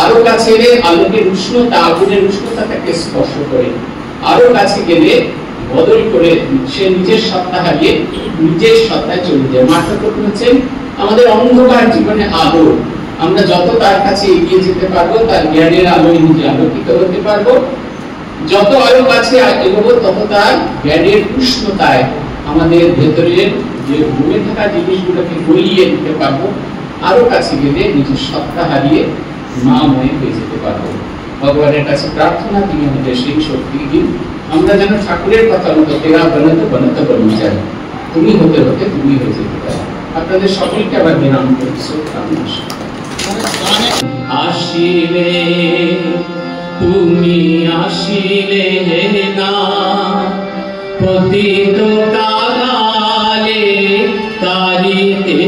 আরো কাছে এলে আলোকের উষ্ণতা, আগুনের উষ্ণতা তাকে স্পর্শ করে। আরো কাছে গেলে বদল করে সে নিজের সত্তা হারিয়ে নিজের সত্তায় চলে যায়। মা ঠাকুর হচ্ছেন আমাদের অন্ধকার জীবনে আলো। আমরা যত তার কাছে এগিয়ে যেতে পারবো, তার জ্ঞানের আলোয় নিজে আলোকিত হতে পারবো। যত আরো কাছে এগোবো তত তার জ্ঞানের উষ্ণতায় আমাদের ভেতরের যে ঘুরে থাকা জিনিসগুলোকে গলিয়ে দিতে পারবো। আরো কাছে গেলে নিজের সত্তা হারিয়ে মা ময়ে হয়ে যেতে পারবো। ভগবানের কাছে প্রার্থনা তিনি আমাদের সেই শক্তি দিন। আমরা যেন ঠাকুরের কথা মতো তেরা বানাতে বানাতে বলতে চাই, তুমি হতে হতে তুমি হয়ে যেতে পারো। আপনাদের সকলকে আবার বিরাম করছি। আসিলে তুমি আসিলে না, পতিত কালে তারিতে